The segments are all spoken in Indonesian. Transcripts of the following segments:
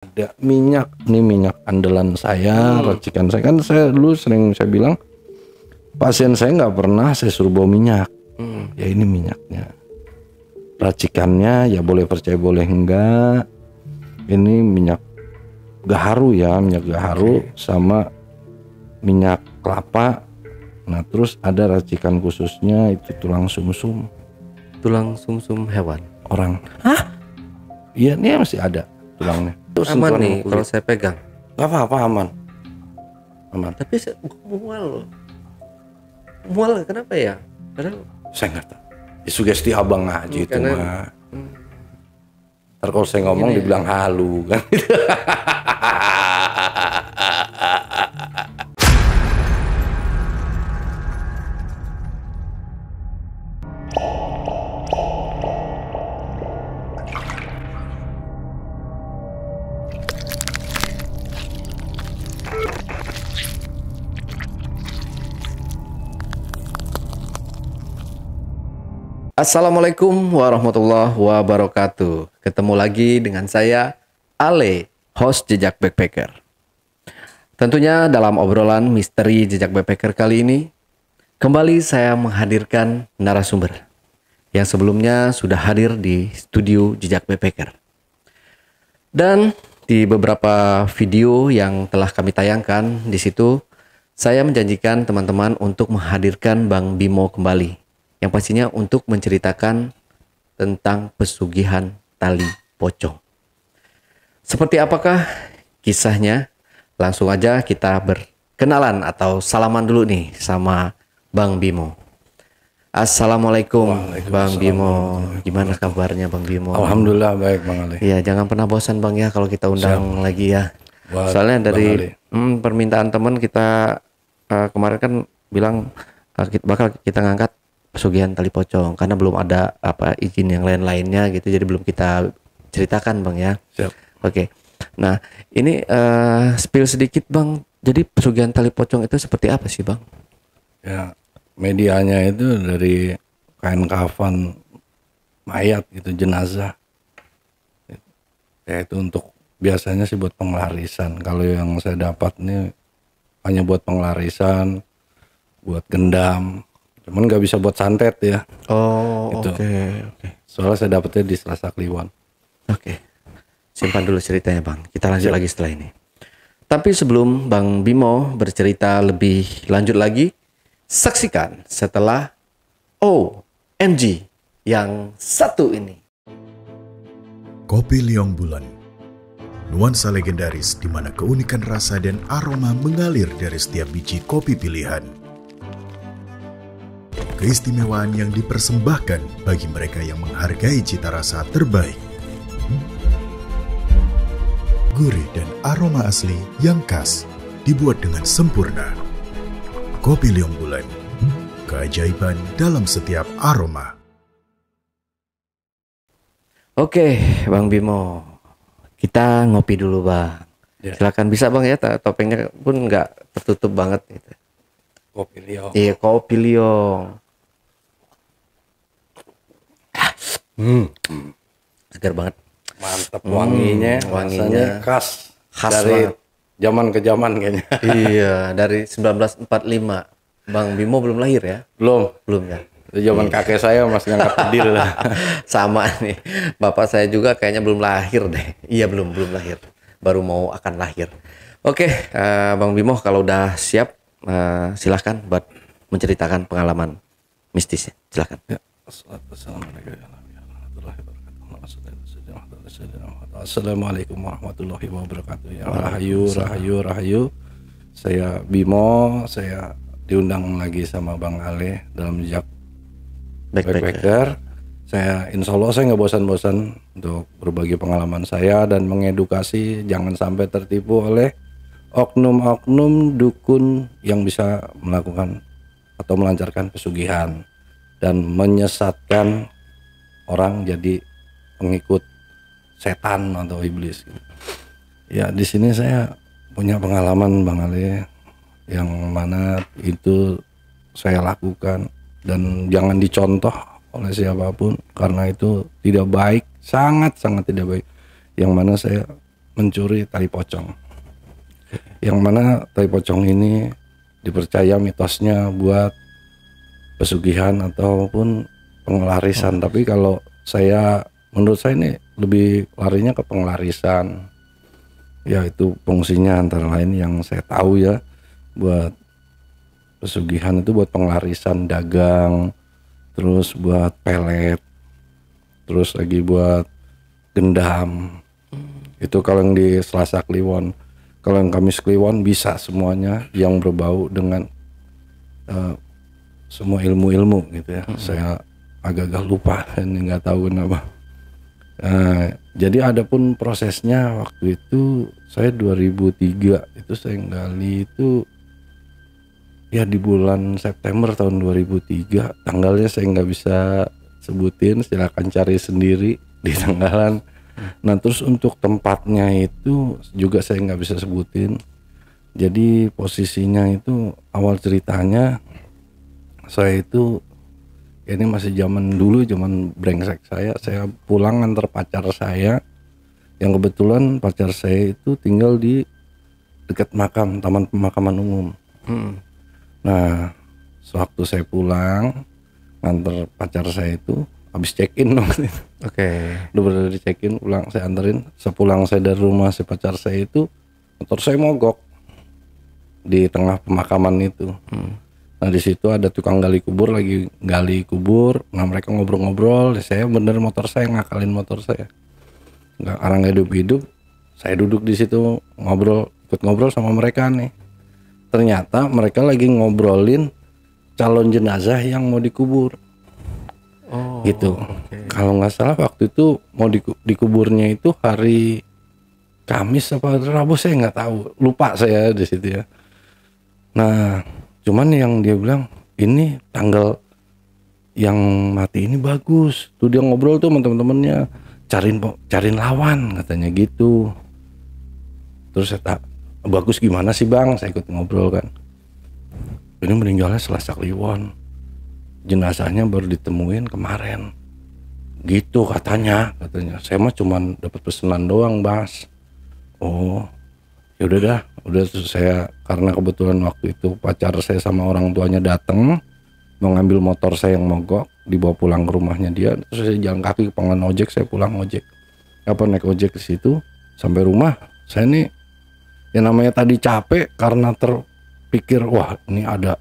Ada minyak, ini minyak andalan saya, racikan saya. Kan saya dulu sering saya bilang, pasien saya nggak pernah saya suruh bawa minyak. Ya ini minyaknya. Racikannya ya boleh percaya boleh enggak. Ini minyak gaharu ya, minyak gaharu sama minyak kelapa. Nah terus ada racikan khususnya itu tulang sumsum. Tulang sumsum hewan. Orang. Hah? Iya ini masih ada tulangnya. Terus Aman sentuhan nih kulit. kalau saya pegang. Gak apa-apa, aman. Aman. Tapi saya mual loh. Mual kenapa ya? Padahal Saya nggak tahu. Ya, sugesti abang aja itu karena- mah. Ntar kalau saya ngomong dibilang halu kan. Assalamualaikum warahmatullahi wabarakatuh. Ketemu lagi dengan saya, Ale, host Jejak Backpacker. Tentunya dalam obrolan misteri Jejak Backpacker kali ini, kembali saya menghadirkan narasumber yang sebelumnya sudah hadir di studio Jejak Backpacker. Dan di beberapa video yang telah kami tayangkan di situ, saya menjanjikan teman-teman untuk menghadirkan Bang Bimo kembali, yang pastinya untuk menceritakan tentang pesugihan tali pocong. Seperti apakah kisahnya? Langsung aja kita berkenalan atau salaman dulu nih sama Bang Bimo. Assalamualaikum Bang Bimo. Gimana kabarnya Bang Bimo? Alhamdulillah baik Bang Ali. Iya, jangan pernah bosan Bang ya kalau kita undang lagi ya. Buat Soalnya Bang Ali. dari permintaan teman kita kemarin kan bilang bakal kita ngangkat pesugihan tali pocong karena belum ada izin yang lain-lainnya gitu, jadi belum kita ceritakan Bang ya. Siap. Oke. Nah, ini spill sedikit Bang. Jadi pesugihan tali pocong itu seperti apa sih Bang? Ya, medianya itu dari kain kafan mayat gitu, jenazah. Ya itu untuk biasanya sih buat pengelarisan. Kalau yang saya dapat ini hanya buat pengelarisan, buat gendam. Cuman nggak bisa buat santet ya. Oh, Itu. oke. Soalnya saya dapetnya di Selasa Kliwon. Oke. Simpan dulu ceritanya Bang. Kita lanjut lagi setelah ini. Tapi sebelum Bang Bimo bercerita lebih lanjut lagi, saksikan setelah OMG yang satu ini. Kopi Liong Bulan. Nuansa legendaris di mana keunikan rasa dan aroma mengalir dari setiap biji kopi pilihan. Keistimewaan yang dipersembahkan bagi mereka yang menghargai cita rasa terbaik. Gurih dan aroma asli yang khas dibuat dengan sempurna. Kopi Liong Bulan, keajaiban dalam setiap aroma. Oke, Bang Bimo. Kita ngopi dulu, Bang. Ya. Silakan, bisa Bang ya, topengnya pun nggak tertutup banget gitu. Kopi Liong. Iya, kopi Liong. Segar banget. Mantap wanginya, wanginya rasanya khas dari banget. zaman ke zaman kayaknya. Iya, dari 1945. Bang Bimo belum lahir ya? Belum. Belum ya? Itu zaman kakek saya masih ngangkat bedil lah. Sama nih. Bapak saya juga kayaknya belum lahir deh. Iya, belum lahir. Baru mau akan lahir. Oke, Bang Bimo kalau udah siap, silahkan buat menceritakan pengalaman mistisnya. Silahkan. Ya. Assalamualaikum warahmatullahi wabarakatuh. Assalamualaikum warahmatullahi wabarakatuh. Ya, rahayu. Saya Bimo, saya diundang lagi sama Bang Ale dalam Jejak Backpacker. Saya insya Allah saya nggak bosan-bosan untuk berbagi pengalaman saya dan mengedukasi, jangan sampai tertipu oleh oknum-oknum dukun yang bisa melakukan atau melancarkan pesugihan dan menyesatkan orang jadi pengikut setan atau iblis. Ya di sini saya punya pengalaman Bang Ali yang mana itu saya lakukan dan jangan dicontoh oleh siapapun karena itu tidak baik, sangat tidak baik. Yang mana saya mencuri tali pocong. Yang mana tali pocong ini dipercaya mitosnya buat pesugihan ataupun pengelarisan. Tapi kalau menurut saya ini lebih larinya ke pengelarisan. Ya itu fungsinya antara lain yang saya tahu ya, buat pesugihan itu buat pengelarisan dagang, terus buat pelet, terus lagi buat gendam. Itu kalau yang di Selasa Kliwon. Kalau yang Kamis Kliwon bisa semuanya yang berbau dengan semua ilmu-ilmu gitu ya. Saya agak-agak lupa dan nggak tahu kenapa. Jadi adapun prosesnya waktu itu saya 2003 itu saya gali itu ya di bulan September tahun 2003. Tanggalnya saya nggak bisa sebutin, silakan cari sendiri di tanggalan. Nah terus untuk tempatnya itu juga saya nggak bisa sebutin. Jadi posisinya itu awal ceritanya saya itu ini masih zaman dulu, zaman brengsek saya pulang antar pacar saya yang kebetulan pacar saya itu tinggal di dekat taman pemakaman umum. Nah sewaktu saya pulang nganter pacar saya itu habis check-in dong. Udah berada di check-in, pulang saya anterin. Sepulang saya dari rumah si pacar saya itu motor saya mogok di tengah pemakaman itu. Nah di situ ada tukang gali kubur lagi gali kubur. Nah mereka ngobrol-ngobrol. Saya bener motor saya ngakalin motor saya. Orang hidup-hidup. Saya duduk di situ ikut ngobrol sama mereka nih. Ternyata mereka lagi ngobrolin calon jenazah yang mau dikubur. Gitu. Kalau nggak salah waktu itu mau dikuburnya itu hari Kamis apa Rabu, saya nggak tahu, lupa saya di situ ya. Nah cuman yang dia bilang ini tanggal yang mati ini bagus tuh, dia ngobrol tuh sama temen-temennya, cariin lawan katanya gitu. Terus saya bagus gimana sih bang, saya ikut ngobrol kan. Ini meninggalnya Selasa Kliwon, jenazahnya baru ditemuin kemarin gitu katanya. Saya mah cuman dapat pesanan doang Bas. Oh ya udah saya karena kebetulan waktu itu pacar saya sama orang tuanya datang mau ngambil motor saya yang mogok, dibawa pulang ke rumahnya dia. Terus saya jalan kaki ke pangkalan ojek, saya pulang ojek naik ojek ke situ sampai rumah. Saya nih yang namanya tadi capek karena terpikir wah ini ada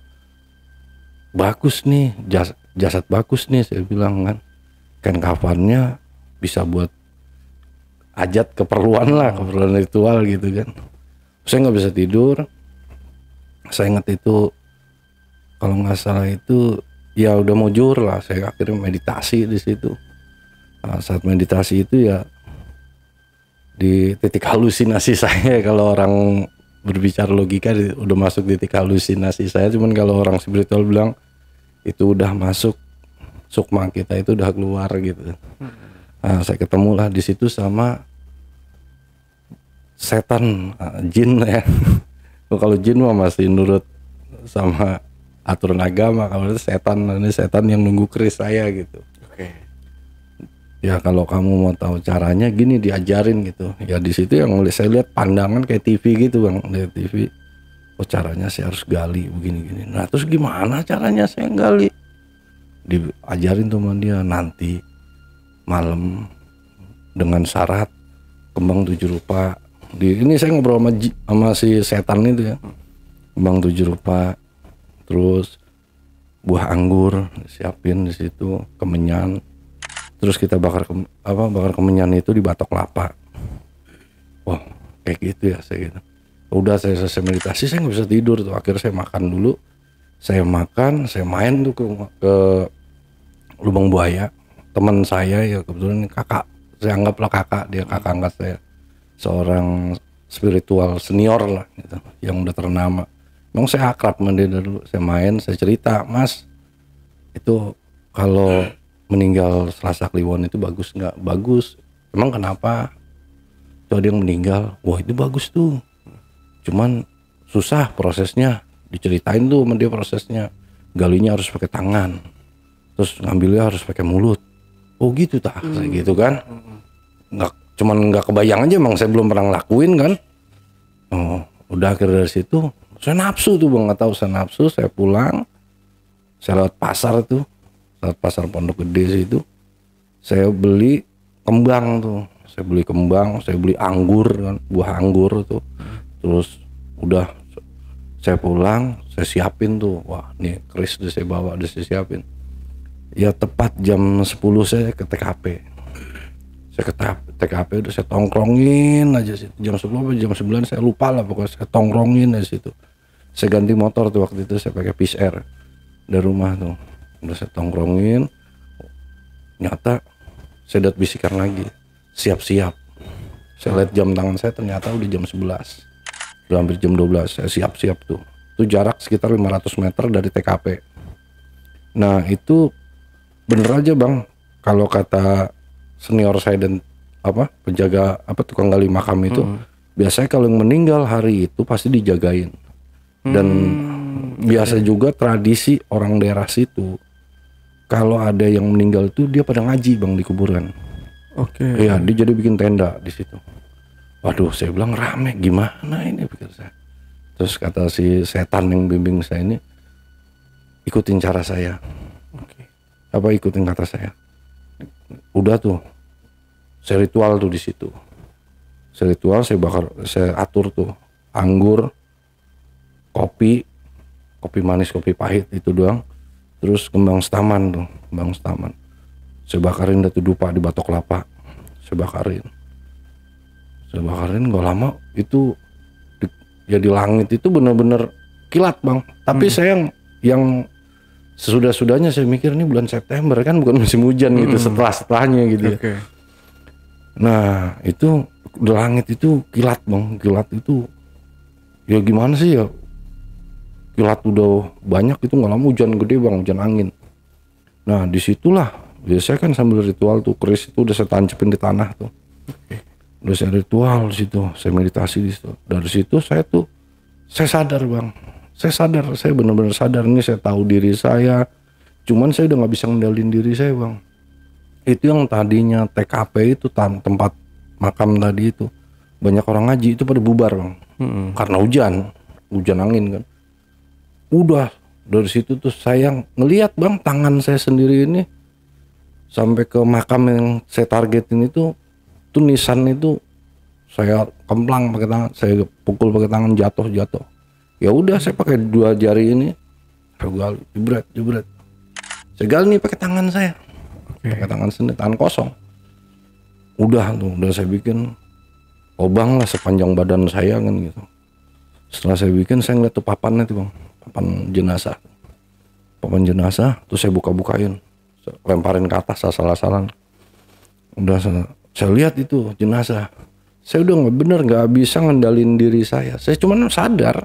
bagus nih, jasad bagus nih, saya bilang kan kafannya bisa buat hajat keperluan ritual gitu kan. Saya nggak bisa tidur. Saya ingat itu kalau nggak salah itu ya udah mau zuhur lah, saya akhirnya meditasi di situ. Nah, saat meditasi itu ya di titik halusinasi saya. Kalau orang berbicara logika udah masuk titik halusinasi saya, cuman kalau orang spiritual bilang itu udah masuk sukma kita, itu udah keluar gitu. Nah, saya ketemulah di situ sama setan, jin ya. Kalau jin mah masih nurut sama aturan agama, kalau itu setan yang nunggu keris saya gitu. Ya kalau kamu mau tahu caranya gini, diajarin gitu. Ya di situ yang saya lihat pandangan kayak TV gitu bang, dari TV. Oh caranya saya harus gali begini-gini. Nah terus gimana caranya saya gali? Diajarin tuh sama dia, nanti malam dengan syarat kembang 7 rupa. Ini saya ngobrol sama si setan itu ya, kembang 7 rupa, terus buah anggur siapin di situ, kemenyan, terus kita bakar kemenyan itu di batok kelapa. Wah kayak gitu ya saya gitu. Udah saya selesai meditasi, saya nggak bisa tidur tuh. Akhirnya saya makan dulu, saya main tuh ke Lubang Buaya. Teman saya ya kebetulan kakak, saya anggaplah kakak, dia kakak angkat saya, seorang spiritual senior lah gitu, yang udah ternama. Memang saya akrab sama dia dulu. Saya main, saya cerita, Mas itu kalau meninggal Selasa Kliwon itu bagus nggak? Bagus. Emang kenapa? Tuh ada yang meninggal, wah itu bagus tuh, cuman susah prosesnya. Diceritain tuh sama dia prosesnya, galinya harus pakai tangan, terus ngambilnya harus pakai mulut. Oh gitu tak, kayak gitu kan. Nggak, cuman nggak kebayang aja, emang saya belum pernah ngelakuin kan. Oh, udah akhirnya dari situ saya nafsu tuh bang, nggak tahu saya nafsu, saya pulang, saya lewat pasar tuh, lewat pasar Pondok Gede situ, saya beli kembang tuh, saya beli kembang, saya beli anggur kan, buah anggur tuh, terus udah saya pulang, saya siapin tuh, wah nih keris udah saya bawa, udah saya siapin. Ya tepat jam 10 saya ke TKP. Saya ke TKP udah saya tongkrongin aja situ. Jam 10 atau jam 9 saya lupa lah, pokoknya saya tongkrongin aja situ. Saya ganti motor tuh waktu itu, saya pakai PCR dari rumah tuh. Udah saya tongkrongin. Nyata saya lihat bisikan lagi, siap-siap. Saya lihat jam tangan saya, ternyata udah jam 11. Udah hampir jam 12, saya siap-siap tuh. Itu jarak sekitar 500 meter dari TKP. Nah itu bener aja bang, kalau kata senior saya dan penjaga tukang gali makam itu, biasanya kalau yang meninggal hari itu pasti dijagain. Dan biasa juga tradisi orang daerah situ, kalau ada yang meninggal itu dia pada ngaji bang di kuburan. Iya, dia jadi bikin tenda di situ. Waduh, saya bilang rame, gimana ini pikir saya. Terus kata si setan yang bimbing saya ini, ikutin cara saya. Ikutin kata saya. Udah tuh, saya ritual tuh di situ. Saya ritual, saya atur tuh anggur, kopi manis, kopi pahit itu doang. Terus kembang setaman tuh, kembang setaman. Saya bakarin datu dupa di batok kelapa. Saya bakarin gak lama itu di langit itu bener-bener kilat bang. Tapi saya yang sesudah-sudahnya saya mikir ini bulan September kan, bukan musim hujan gitu, setelahnya gitu ya. Nah itu di langit itu kilat bang, kilat itu ya gimana sih ya, kilat udah banyak itu nggak lama hujan gede bang, hujan angin. Nah disitulah biasanya kan sambil ritual tuh keris itu udah saya tancepin di tanah tuh. Udah saya ritual di situ, saya meditasi di situ. Dari situ saya sadar bang. Saya benar-benar sadar ini, saya tahu diri saya. Cuman saya udah nggak bisa ngendalin diri saya bang. Itu yang tadinya TKP itu tempat makam tadi itu banyak orang ngaji itu pada bubar bang. Karena hujan angin kan. Udah dari situ tuh saya ngelihat bang, tangan saya sendiri ini sampai ke makam yang saya targetin itu nisan itu saya kemplang pakai tangan, saya pukul pakai tangan, jatuh. Ya udah saya pakai dua jari ini, saya gali, jebret. Saya gali nih pakai tangan saya, pakai tangan sendiri, tangan kosong. Udah saya bikin lubang lah sepanjang badan saya kan gitu. Setelah saya bikin, saya ngeliat tuh papannya tuh bang, papan jenazah, terus saya bukain, lemparin ke atas asal-asalan. Udah saya lihat itu jenazah, saya udah nggak bisa ngendalin diri saya cuma sadar.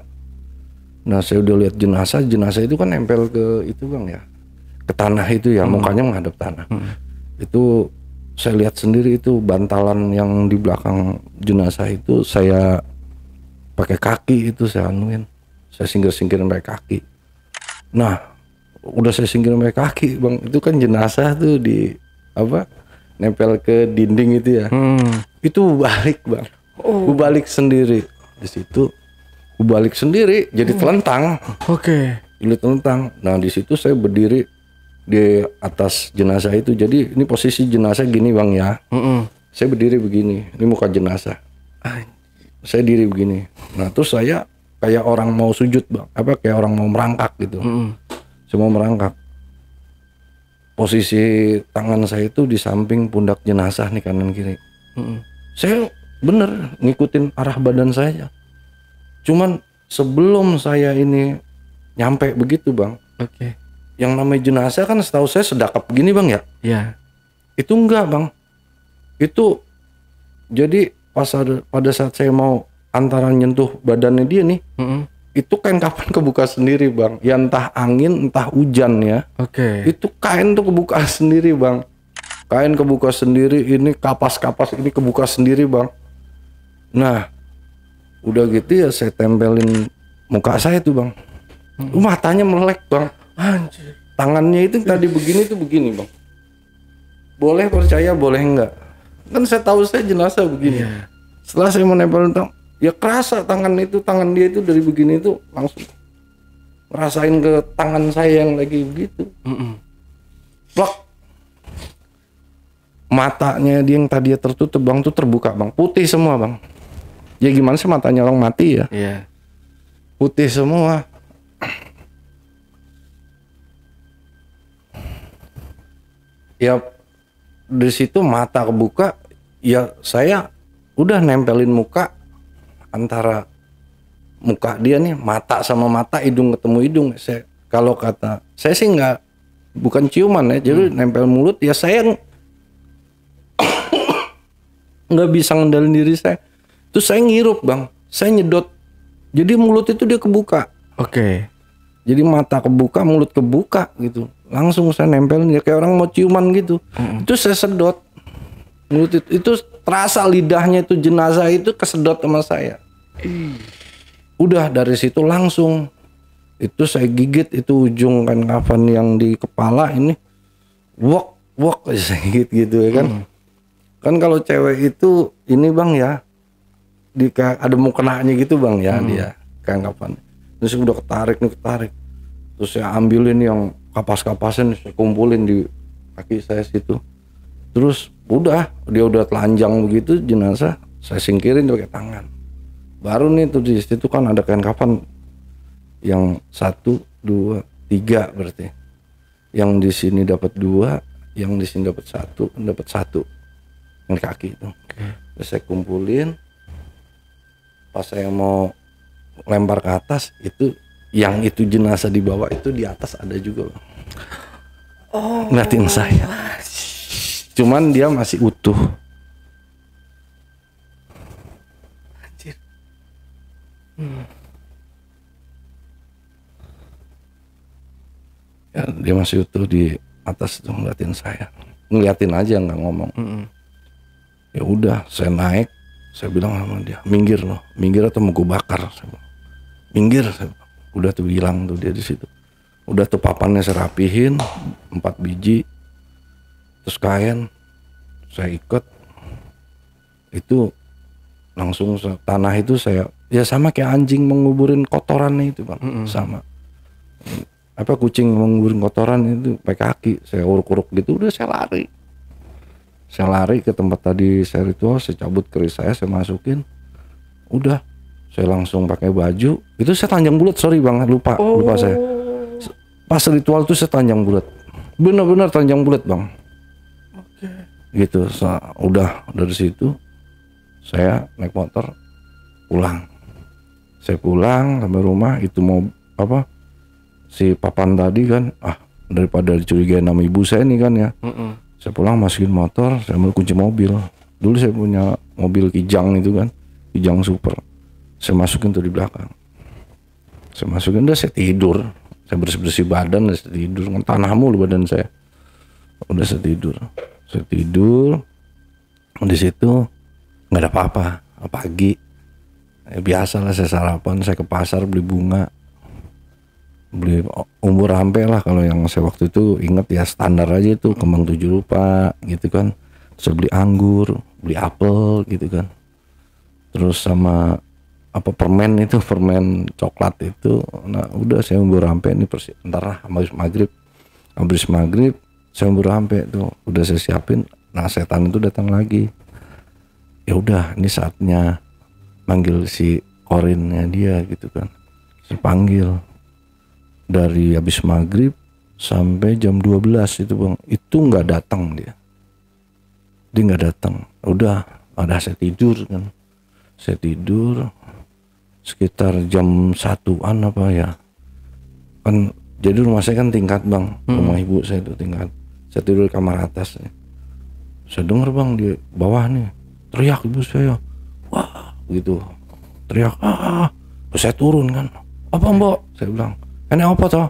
Nah saya udah lihat jenazah itu kan nempel ke itu bang ya, ke tanah itu ya, mukanya menghadap tanah. Itu saya lihat sendiri itu bantalan yang di belakang jenazah itu saya pakai kaki itu saya singkirin pakai kaki. Nah udah saya singkirin pakai kaki bang, itu kan jenazah tuh di nempel ke dinding itu ya. Itu balik bang, gue balik sendiri di situ. Gue balik sendiri jadi telentang. Jadi telentang. Nah di situ saya berdiri di atas jenazah itu. Jadi ini posisi jenazah gini bang ya. Saya berdiri begini. Ini muka jenazah. Saya diri begini. Nah terus saya kayak orang mau sujud bang. Kayak orang mau merangkak gitu. Saya mau merangkak. Posisi tangan saya itu di samping pundak jenazah nih, kanan kiri. Saya bener ngikutin arah badan saya. Cuman sebelum saya ini nyampe begitu bang, yang namanya jenazah kan setahu saya sedakap gini bang ya. Iya. Itu enggak bang. Itu jadi pada saat saya mau antara nyentuh badannya dia nih, itu kain kapan kebuka sendiri bang. Ya entah angin entah hujan ya. Itu kain tuh kebuka sendiri bang. Kain kebuka sendiri, ini kapas-kapas ini kebuka sendiri bang. Nah udah gitu ya saya tempelin muka saya tuh bang. Matanya melek bang. Anjir. Tangannya itu tadi begini tuh begini bang. Boleh percaya boleh enggak. Kan saya tahu saya jenazah begini. Setelah saya mau nempelin ya kerasa tangan dia itu dari begini itu langsung ngerasain ke tangan saya yang lagi begitu. Plak. Matanya dia yang tadi tertutup bang tuh terbuka bang, putih semua bang. Ya gimana sih matanya orang mati ya? Iya. Putih semua. Ya di situ mata kebuka, ya saya udah nempelin muka antara muka dia nih, mata sama mata, hidung ketemu hidung. Kalau kata saya sih bukan ciuman ya, jadi nempel mulut ya saya nggak bisa ngendalin diri saya. Terus saya ngirup bang, saya nyedot. Jadi mulut itu dia kebuka. Oke. Jadi mata kebuka, mulut kebuka gitu. Langsung saya nempelin ya kayak orang mau ciuman gitu. Itu saya sedot. Mulut itu terasa lidahnya itu jenazah itu kesedot sama saya. Udah dari situ langsung itu saya gigit itu ujung kain kafan yang di kepala ini. Wok saya gigit gitu ya kan. Kan kalau cewek itu ini bang ya, ada mukenanya gitu bang ya dia kain kafan. Terus udah ketarik. Terus saya ambilin yang kapas-kapasan, saya kumpulin di kaki saya situ. Terus udah dia udah telanjang begitu jenazah, saya singkirin pakai tangan. Baru nih tuh di situ kan ada kain kafan yang 1, 2, 3 berarti. Yang di sini dapat 2, yang di sini dapat 1, dapat 1 yang kaki itu. Terus saya kumpulin. Pas saya mau lempar ke atas itu yang itu jenazah di bawah itu di atas ada juga bang. Ngeliatin saya. Cuman dia masih utuh. Anjir. Ya, dia masih utuh di atas tuh ngeliatin saya. Ngeliatin aja nggak ngomong. Ya udah saya naik. Saya bilang sama dia, minggir loh, minggir atau mau gue bakar. Saya bilang, minggir. Saya bilang. Udah tuh hilang tuh dia di situ. Udah tuh papannya saya rapihin 4 biji. Terus kain saya ikat. Itu langsung tanah itu saya ya sama kayak anjing menguburin kotorannya itu bang. Sama. Apa kucing menguburin kotoran itu pakai kaki. Saya uruk-uruk gitu udah saya lari. Saya lari ke tempat tadi saya ritual, saya cabut keris saya masukin. Udah, saya langsung pakai baju. Itu saya telanjang bulat, sorry bang, lupa saya. Pas ritual itu saya telanjang bulat. Benar-benar telanjang bulat bang. Gitu, udah dari situ saya naik motor pulang. Saya pulang sampai rumah itu mau si papan tadi kan, daripada dicurigain sama ibu saya nih kan ya. Saya pulang masukin motor, saya ambil kunci mobil. Dulu saya punya mobil Kijang itu kan, Kijang Super. Saya masukin tuh di belakang. Saya masukin, udah saya tidur. Saya bersih-bersih badan, saya tidur. Kan tanah mulu badan saya. Udah saya tidur. Saya tidur. Di situ nggak ada apa-apa. Pagi, biasalah saya sarapan. Saya ke pasar beli bunga. Beli umur rampe lah kalau yang saya waktu itu inget ya standar aja itu kembang 7 rupa gitu kan. Saya beli anggur, beli apel gitu kan. Terus sama permen itu, permen coklat itu. Nah udah saya umur rampe ini ntar lah habis maghrib saya umur rampe tuh udah saya siapin. Nah setan itu datang lagi. Ya udah ini saatnya manggil si korinnya dia gitu kan. Saya panggil. Dari habis maghrib sampai jam 12 itu bang, itu nggak datang dia nggak datang. Udah ada saya tidur kan, saya tidur sekitar jam 1-an apa ya kan, jadi rumah saya kan tingkat bang, rumah ibu saya itu tingkat. Saya tidur di kamar atas nih. Saya dengar bang di bawah nih teriak ibu saya, wah gitu teriak. Terus saya turun kan, apa mbak, saya bilang ini apa toh?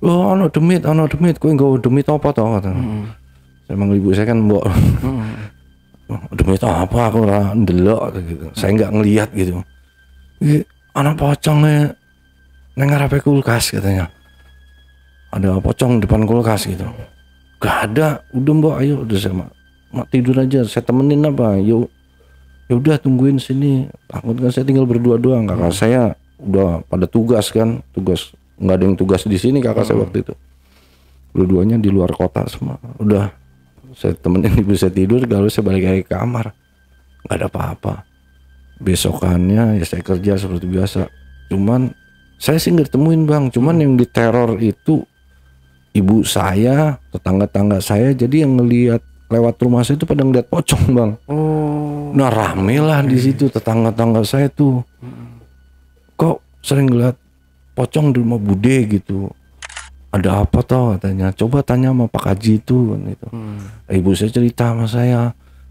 Oh, ano demit, kowe nggawa demit apa toh? Kata. Saya manggil ibu saya kan, mbok. Demit apa? Aku ora ndelok gitu. Saya nggak ngelihat gitu. Iki anak pocong nang ngarepe kulkas katanya. Ada pocong depan kulkas gitu. Gak ada. Udah mbok, ayo udah sama. mak tidur aja, saya temenin apa, ya udah tungguin sini, takut kan saya tinggal berdua doang. Kakak saya udah pada tugas kan, nggak ada yang tugas di sini kakak saya waktu itu, dua-duanya di luar kota semua. Udah saya temenin ibu saya tidur, lalu saya balik lagi ke kamar, nggak ada apa-apa. Besokannya ya saya kerja seperti biasa, cuman saya sih nggak ditemuin bang, cuman yang diteror itu ibu saya, tetangga-tangga saya. Jadi yang ngelihat lewat rumah saya itu pada ngeliat pocong bang. Nah rame lah di situ tetangga-tangga saya tuh, kok sering ngeliat pocong di rumah Bude gitu, ada apa toh katanya, coba tanya sama Pak Haji itu kan gitu. Ibu saya cerita sama saya,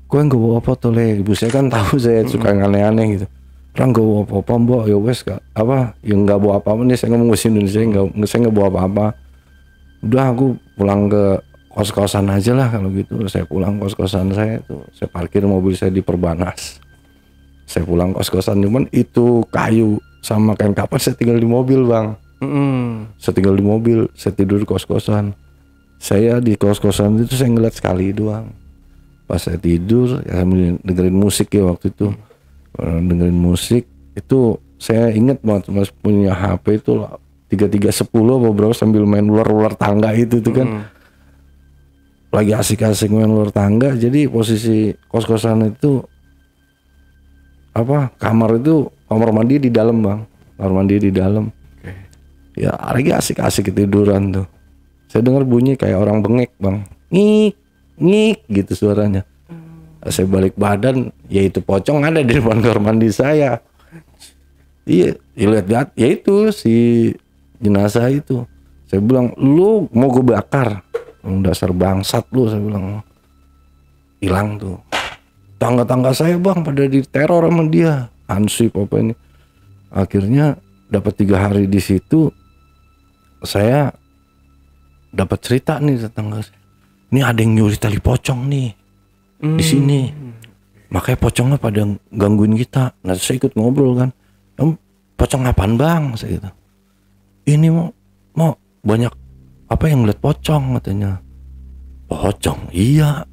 kok nggak bawa apa toh le, ibu saya kan tahu saya suka yang aneh-aneh gitu. Orang nggak bawa apa-apa mbak, ya wes kak, apa yang nggak bawa apa-apa nih, saya ngomong ke Indonesia, saya nggak bawa apa-apa. Udah aku pulang ke kos-kosan aja lah kalau gitu. Saya pulang kos-kosan saya tuh, saya parkir mobil saya di Perbanas, saya pulang kos-kosan, cuman itu kayu sama kain kapan saya tinggal di mobil bang. Saya tinggal di mobil, saya tidur di kos-kosan. Saya di kos-kosan itu saya ngeliat sekali doang. Pas saya tidur ya sambil dengerin musik ya waktu itu. Dengerin musik itu saya ingat banget mas punya HP itu 3310 apa berapa sambil main ular tangga itu tuh kan. Lagi asik-asik main ular tangga, jadi posisi kos-kosan itu apa, kamar mandi di dalam bang, kamar mandi di dalam. Ya lagi asik-asik tiduran tuh, saya dengar bunyi kayak orang bengek bang, ngik ngik gitu suaranya. Saya balik badan, ya itu pocong ada di depan kamar mandi saya. Iya, lihat ya itu si jenazah itu. Saya bilang, lu mau gue bakar, dasar bangsat lu, saya bilang. Hilang tuh. Tangga-tangga saya bang pada diteror sama dia, Hansip apa ini. Akhirnya dapat 3 hari di situ, saya dapat cerita nih tetangga saya. Ini ada yang nyuri tali pocong nih di sini. Makanya pocongnya pada gangguin kita. Nah saya ikut ngobrol kan. Pocong apaan bang? Saya gitu. Ini mau banyak apa yang ngeliat pocong katanya. Pocong? Iya.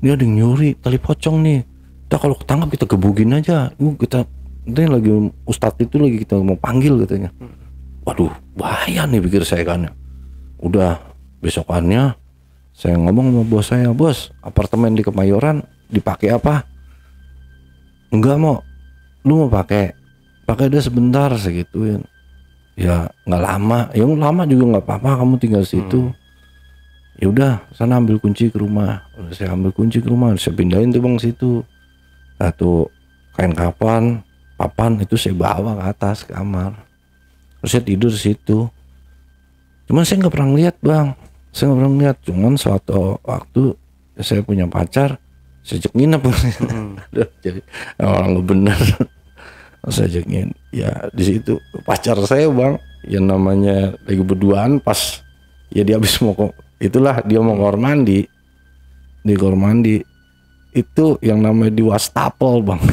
Ini ada yang nyuri tali pocong nih. Kita kalau ketangkap kita gebugin aja. Kita lagi ustadz itu lagi kita mau panggil katanya. Waduh bahaya nih pikir saya kan. Udah besokannya saya ngomong sama bos saya, bos apartemen di Kemayoran dipakai apa? Enggak mau, lu mau pakai deh sebentar segituin. Ya nggak lama, ya lama juga nggak apa-apa, kamu tinggal situ. Ya udah, sana ambil kunci ke rumah. Udah saya ambil kunci ke rumah, saya pindahin tuh bang situ. Satu kain papan itu saya bawa ke atas kamar. Terus saya tidur di situ. Cuman saya nggak pernah lihat bang. Saya nggak pernah lihat, cuman suatu waktu saya punya pacar, saya ajak nginep. Jadi orang nggak benar. Saya ajak nginep. Ya di situ pacar saya bang, yang namanya lagi berduaan pas ya dia habis mau itulah dia mau kamar mandi, di kamar mandi itu yang namanya di wastafel bang.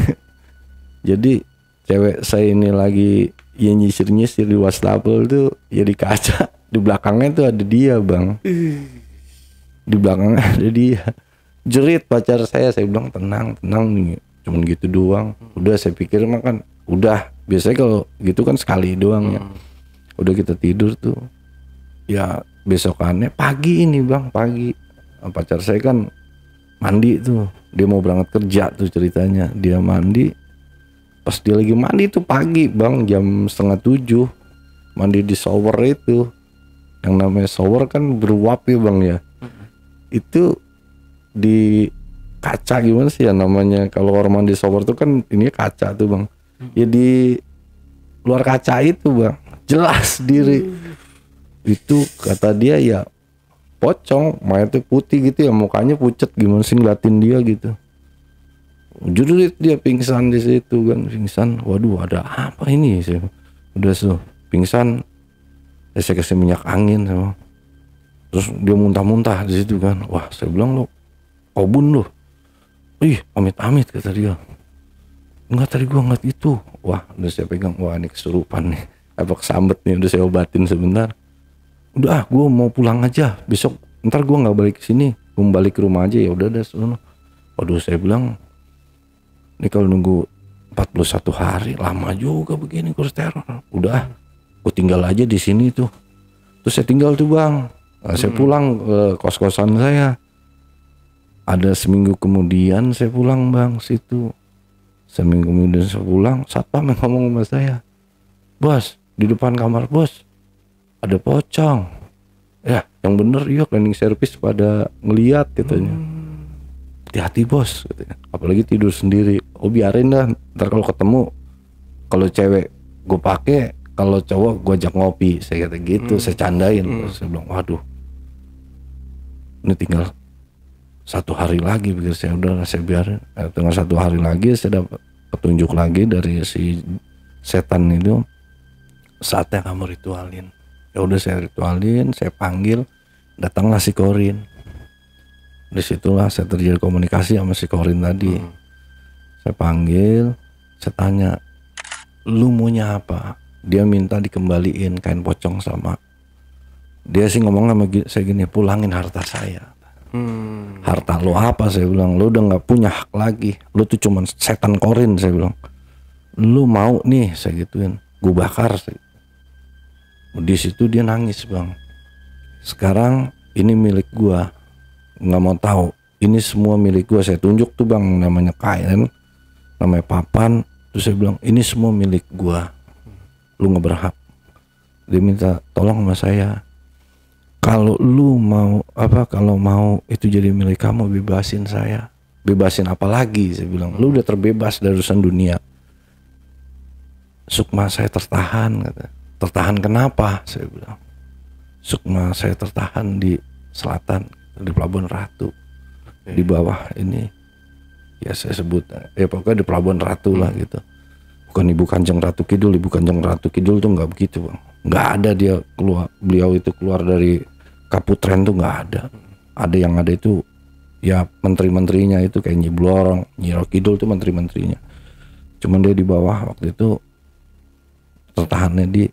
Jadi cewek saya ini lagi ya nyisir di wastafel tuh ya di kaca. Di belakangnya tuh ada dia bang, di belakangnya ada dia. Jerit pacar saya bilang tenang nih, cuman gitu doang. Udah saya pikir makan, udah biasanya kalau gitu kan sekali doang ya. Udah kita tidur tuh, ya besokannya pagi ini bang, pagi pacar saya kan mandi tuh, dia mau berangkat kerja tuh ceritanya. Dia mandi, pas dia lagi mandi tuh pagi bang, jam 6:30 mandi di shower itu. Yang namanya shower kan beruap ya bang ya. Itu di kaca gimana sih ya namanya, kalau orang mandi shower tuh kan ini kaca tuh bang. Ya di luar kaca itu bang, jelas diri. Itu kata dia ya pocong, mayatnya putih gitu ya, mukanya pucet gimana sih ngeliatin dia gitu. Jurit dia pingsan di situ kan, pingsan. Waduh ada apa ini sih? Udah pingsan. Saya kasih minyak angin sama. Terus dia muntah-muntah di situ kan. Wah, saya bilang lo kobun lo. Ih, amit-amit kata dia. Enggak, tadi gua ngeliat itu. Wah, udah saya pegang. Wah, ini kesurupan nih. Apa kesambet nih, udah saya obatin sebentar. Udah, gua mau pulang aja. Besok ntar gua nggak balik ke sini. Gua balik ke rumah aja ya udah sono. Waduh, saya bilang ini kalau nunggu 41 hari lama juga begini kursus teror. Udah, gue tinggal aja di sini tuh. Terus saya tinggal tuh Bang. Nah, saya pulang ke kos-kosan saya. Ada seminggu kemudian saya pulang Bang situ. Seminggu kemudian saya pulang, satpam yang ngomong sama saya, "Bos, di depan kamar bos ada pocong." Ya, yang bener iya, cleaning service pada ngeliat katanya. Hati-hati bos katanya. Apalagi tidur sendiri. Oh biarin dah, ntar kalau ketemu, kalau cewek gue pakai, kalau cowok gue ajak ngopi. Saya kata gitu, saya candain. Saya bilang waduh, ini tinggal 1 hari lagi, pikir saya. Udah saya biarin. Tinggal 1 hari lagi saya dapat petunjuk lagi dari si setan itu, saatnya kamu ritualin. Ya udah saya ritualin, saya panggil, datanglah si Korin. Disitulah saya terjadi komunikasi sama si Korin tadi. Saya panggil, saya tanya, lu maunya apa? Dia minta dikembaliin kain pocong sama. Dia sih ngomong sama saya gini, pulangin harta saya. Harta lu apa? Saya bilang, lu udah nggak punya hak lagi. Lu tuh cuman setan Korin, saya bilang. Lu mau nih, saya gituin, gue bakar. Di situ dia nangis Bang. Sekarang ini milik gua. Nggak mau tahu, ini semua milik gue. Saya tunjuk tuh Bang, namanya kain, namanya papan. Terus saya bilang ini semua milik gue, lu nggak berhak. Dia minta tolong sama saya, kalau lu mau apa, kalau mau itu jadi milik kamu, bebasin saya. Bebasin apa lagi? Saya bilang lu udah terbebas dari urusan dunia. Sukma saya tertahan, kata. Tertahan kenapa? Saya bilang sukma saya tertahan di selatan, di Pelabuhan Ratu, di bawah ini ya saya sebut ya pokoknya di Pelabuhan Ratu lah gitu. Bukan Ibu Kanjeng Ratu Kidul. Ibu Kanjeng Ratu Kidul tuh nggak begitu Bang, nggak ada dia keluar, beliau itu keluar dari Kaputren tuh nggak ada. Ada yang ada itu ya menteri-menterinya itu kayak Nyi Blorong, Nyi Ro Kidul tuh menteri-menterinya. Cuman dia di bawah waktu itu tertahannya di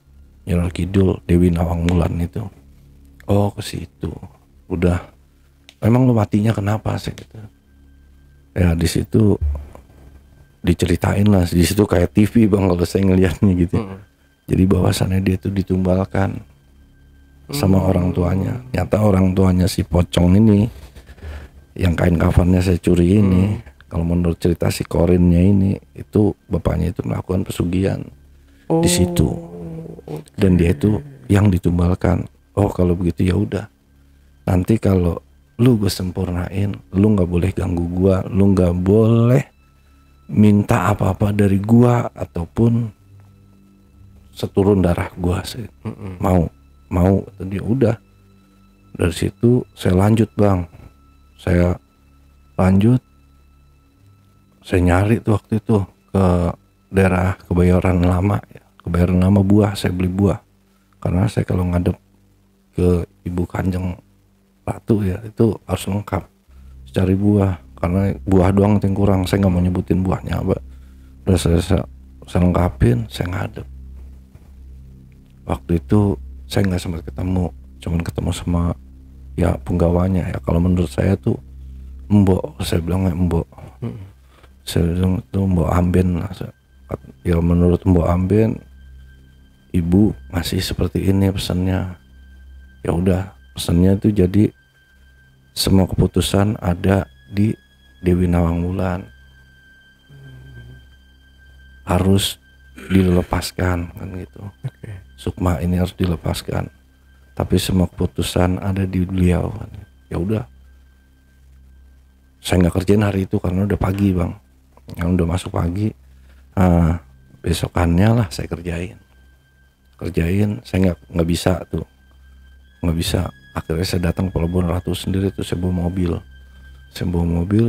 Nyi Ro Kidul, Dewi Nawang Wulan itu. Oh ke situ. Udah, memang lu matinya kenapa sih gitu. Ya di situ diceritain lah, di situ kayak TV Bang kalau saya ngelihatnya gitu. Jadi bahwasannya dia itu ditumbalkan sama orang tuanya. Nyata orang tuanya si pocong ini, yang kain kafannya saya curi ini, kalau menurut cerita si Korinnya ini, itu bapaknya itu melakukan pesugihan di situ. Dan dia itu yang ditumbalkan. Oh kalau begitu ya udah. Nanti kalau lu gue sempurnain, lu nggak boleh ganggu gua, lu nggak boleh minta apa-apa dari gua ataupun seturun darah gua sih. Mau tadi udah. Dari situ saya lanjut Bang, saya lanjut, saya nyari tuh waktu itu ke daerah Kebayoran Lama, Kebayoran Lama buah, saya beli buah karena saya kalau ngadep ke Ibu Kanjeng Ratu ya itu harus lengkap cari buah, karena buah doang yang kurang. Saya nggak mau nyebutin buahnya apa. Udah saya lengkapin, saya ngadep. Waktu itu saya nggak sempat ketemu, cuman ketemu sama ya penggawanya ya. Kalau menurut saya tuh mbok, saya bilangnya mbok. Saya bilang itu mbok Amben lah. Ya menurut mbok Amben, ibu masih seperti ini pesannya. Ya udah, pesannya itu jadi semua keputusan ada di Dewi Nawang Wulan, harus dilepaskan kan gitu. Sukma ini harus dilepaskan, tapi semua keputusan ada di beliau. Ya udah, saya nggak kerjain hari itu karena udah pagi Bang, yang udah masuk pagi. Besokannya lah saya kerjain. Saya nggak bisa tuh, nggak bisa. Akhirnya saya datang ke Pelabuhan Ratu sendiri tuh, saya bawa mobil,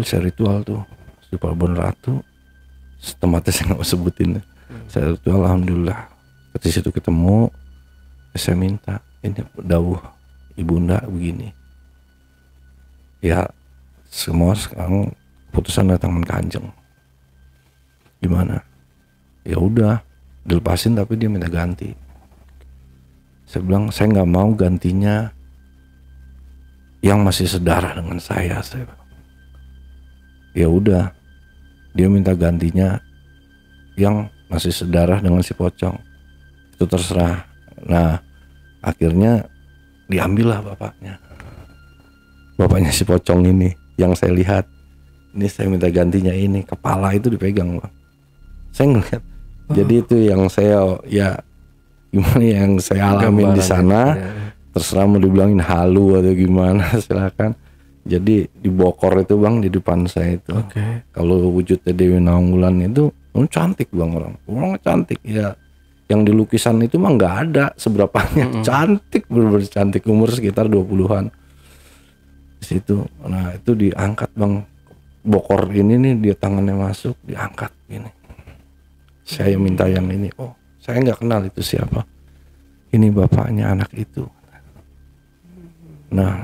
saya ritual tuh di Pelabuhan Ratu. Tempatnya saya nggak mau sebutin. Saya ritual, alhamdulillah di situ ketemu. Saya minta ini dawuh ibunda begini. Ya semua sekarang keputusan dari tangan Kanjeng. Gimana? Ya udah dilepasin, tapi dia minta ganti. Saya bilang saya nggak mau gantinya yang masih sedarah dengan saya. Ya udah, dia minta gantinya yang masih sedarah dengan si pocong. Itu terserah. Nah, akhirnya diambillah bapaknya si pocong ini yang saya lihat. Ini saya minta gantinya ini, kepala itu dipegang, Bang. Saya ngeliat. Jadi itu yang saya, ya gimana yang saya alamin di sana. Terserah mau dibilangin halu atau gimana, silakan. Jadi dibokor itu, Bang, di depan saya itu. Kalau wujudnya Dewi Nawangwulan itu cantik, Bang, orang cantik ya. Yang di lukisan itu mah nggak ada seberapanya. Cantik, bener-bener cantik, umur sekitar 20-an di situ. Nah itu diangkat, Bang, bokor ini nih, dia tangannya masuk, diangkat ini. Saya minta yang ini. Oh, saya nggak kenal itu siapa. Ini bapaknya anak itu. Nah,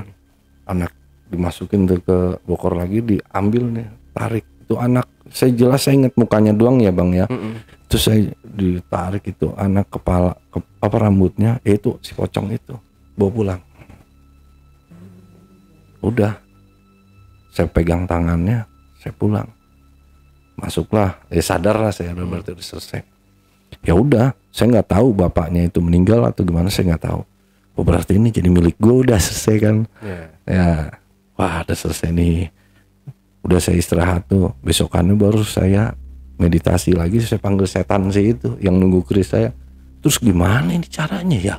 anak dimasukin tuh ke bokor lagi, diambil nih, tarik. Itu anak, saya ingat mukanya doang ya, Bang ya. Terus saya ditarik itu anak, kepala rambutnya, itu si pocong itu bawa pulang. Udah, saya pegang tangannya, saya pulang, masuklah, sadarlah saya, berarti udah selesai. Ya udah, saya nggak tahu bapaknya itu meninggal atau gimana, saya nggak tahu. Oh, berarti ini jadi milik gue, udah selesai kan? Ya, wah, udah selesai nih. Udah saya istirahat tuh, besokannya baru saya meditasi lagi, saya panggil setan sih itu yang nunggu keris saya. Terus gimana ini caranya ya?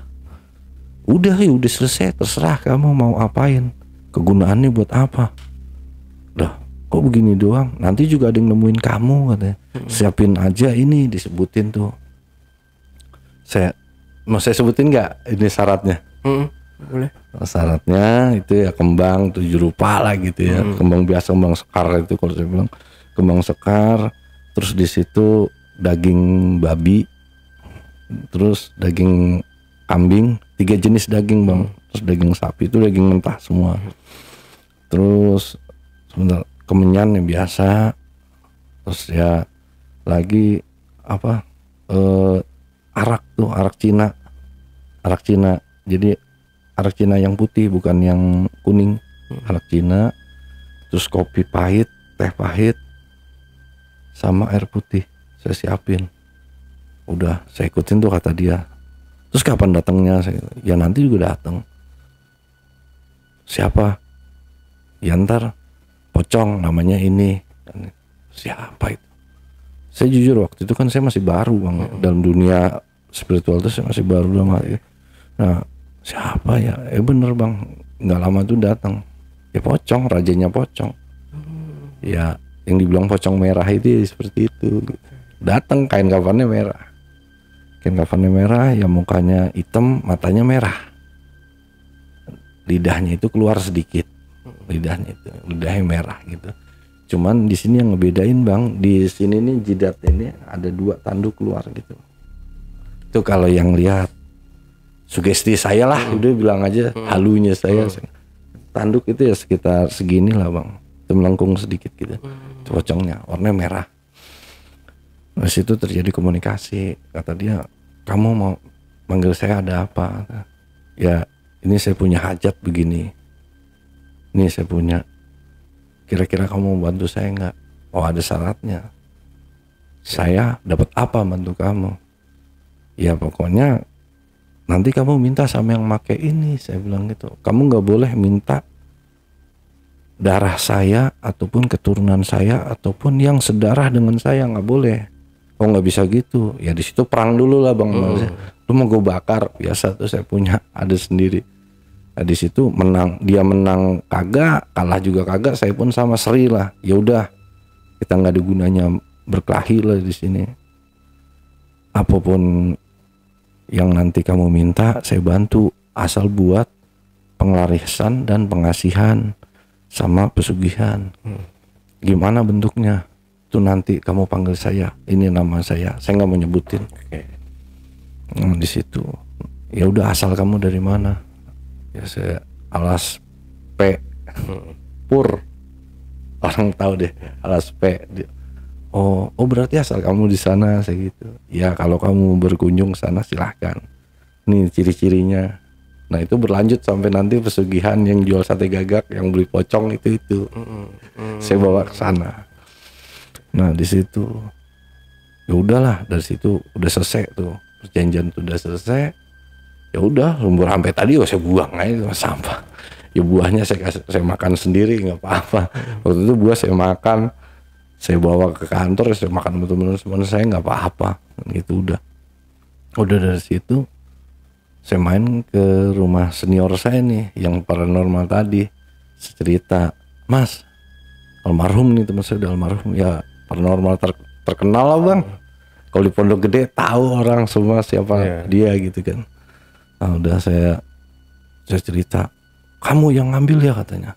Udah selesai, terserah kamu mau apain, kegunaannya buat apa. Udah, kok begini doang, nanti juga ada yang nemuin kamu katanya. Siapin aja ini, disebutin tuh. Mau saya sebutin nggak ini syaratnya? Boleh. Syaratnya itu ya kembang 7 rupa lah gitu ya. Kembang biasa, kembang sekar itu kalau saya bilang, kembang sekar. Terus di situ daging babi, terus daging kambing, 3 jenis daging, Bang. Terus daging sapi itu daging mentah semua. Terus sebentar, kemenyan yang biasa. Terus ya lagi apa, arak tuh, arak Cina. Jadi arak Cina yang putih, bukan yang kuning. Arak Cina. Terus kopi pahit, teh pahit, sama air putih saya siapin. Udah, saya ikutin tuh kata dia. Terus kapan datangnya? Ya nanti juga datang. Siapa? Ya ntar pocong namanya ini. Siapa itu? Saya jujur waktu itu kan saya masih baru, Bang. Dalam dunia spiritual itu saya masih baru dalam hati. Nah, siapa ya? Bener, Bang, nggak lama tuh datang. Ya pocong, rajanya pocong. Ya yang dibilang pocong merah itu ya seperti itu. Datang, kain kafannya merah, ya mukanya hitam, matanya merah. Lidahnya itu keluar sedikit. Lidahnya merah gitu. Cuman di sini yang ngebedain, Bang, di sini nih jidat ini ada 2 tanduk keluar gitu. Itu kalau yang lihat sugesti saya lah, udah bilang aja halunya saya. Tanduk itu ya sekitar segini lah, Bang. Itu melengkung sedikit gitu. Itu pocongnya, warnanya merah. Di situ terjadi komunikasi. Kata dia, kamu mau manggil saya ada apa? Ya, ini saya punya hajat begini. Ini saya punya. Kira-kira kamu mau bantu saya nggak? Oh, ada syaratnya. Saya dapat apa bantu kamu? Ya pokoknya nanti kamu minta sama yang make ini, saya bilang gitu. Kamu nggak boleh minta darah saya ataupun keturunan saya ataupun yang sedarah dengan saya, nggak boleh. Oh, nggak bisa gitu. Ya di situ perang dulu lah, Bang. Lu mau gue bakar, biasa tuh saya punya ada sendiri. Nah, di situ dia menang kagak, kalah juga kagak, saya pun sama seri lah. Ya udah, kita nggak ada gunanya berkelahi lah di sini. Apapun yang nanti kamu minta, saya bantu, asal buat penglarisan dan pengasihan sama pesugihan. Gimana bentuknya? Itu nanti kamu panggil saya, ini nama saya nggak mau nyebutin. Nah, di situ, ya udah, asal kamu dari mana? Ya saya alas P, Pur, orang tahu deh alas P. Oh berarti asal kamu di sana, saya gitu. Ya kalau kamu berkunjung sana silahkan. Nih ciri-cirinya. Nah itu berlanjut sampai nanti pesugihan yang jual sate gagak, yang beli pocong itu. Saya bawa ke sana. Nah di situ ya udahlah, dari situ udah selesai tuh perjanjian tuh udah selesai. Ya udah, lumur sampai tadi saya buang aja sampah. Ya buahnya saya makan sendiri nggak apa-apa. Waktu itu buah saya makan, saya bawa ke kantor, saya makan teman-teman saya nggak apa-apa. Gitu udah dari situ saya main ke rumah senior saya nih yang paranormal tadi. Saya cerita, Mas, almarhum nih teman saya udah almarhum ya, paranormal terkenal lah bang. Kalau di Pondok Gede tahu orang semua siapa dia gitu kan. Nah udah saya cerita, kamu yang ngambil ya katanya.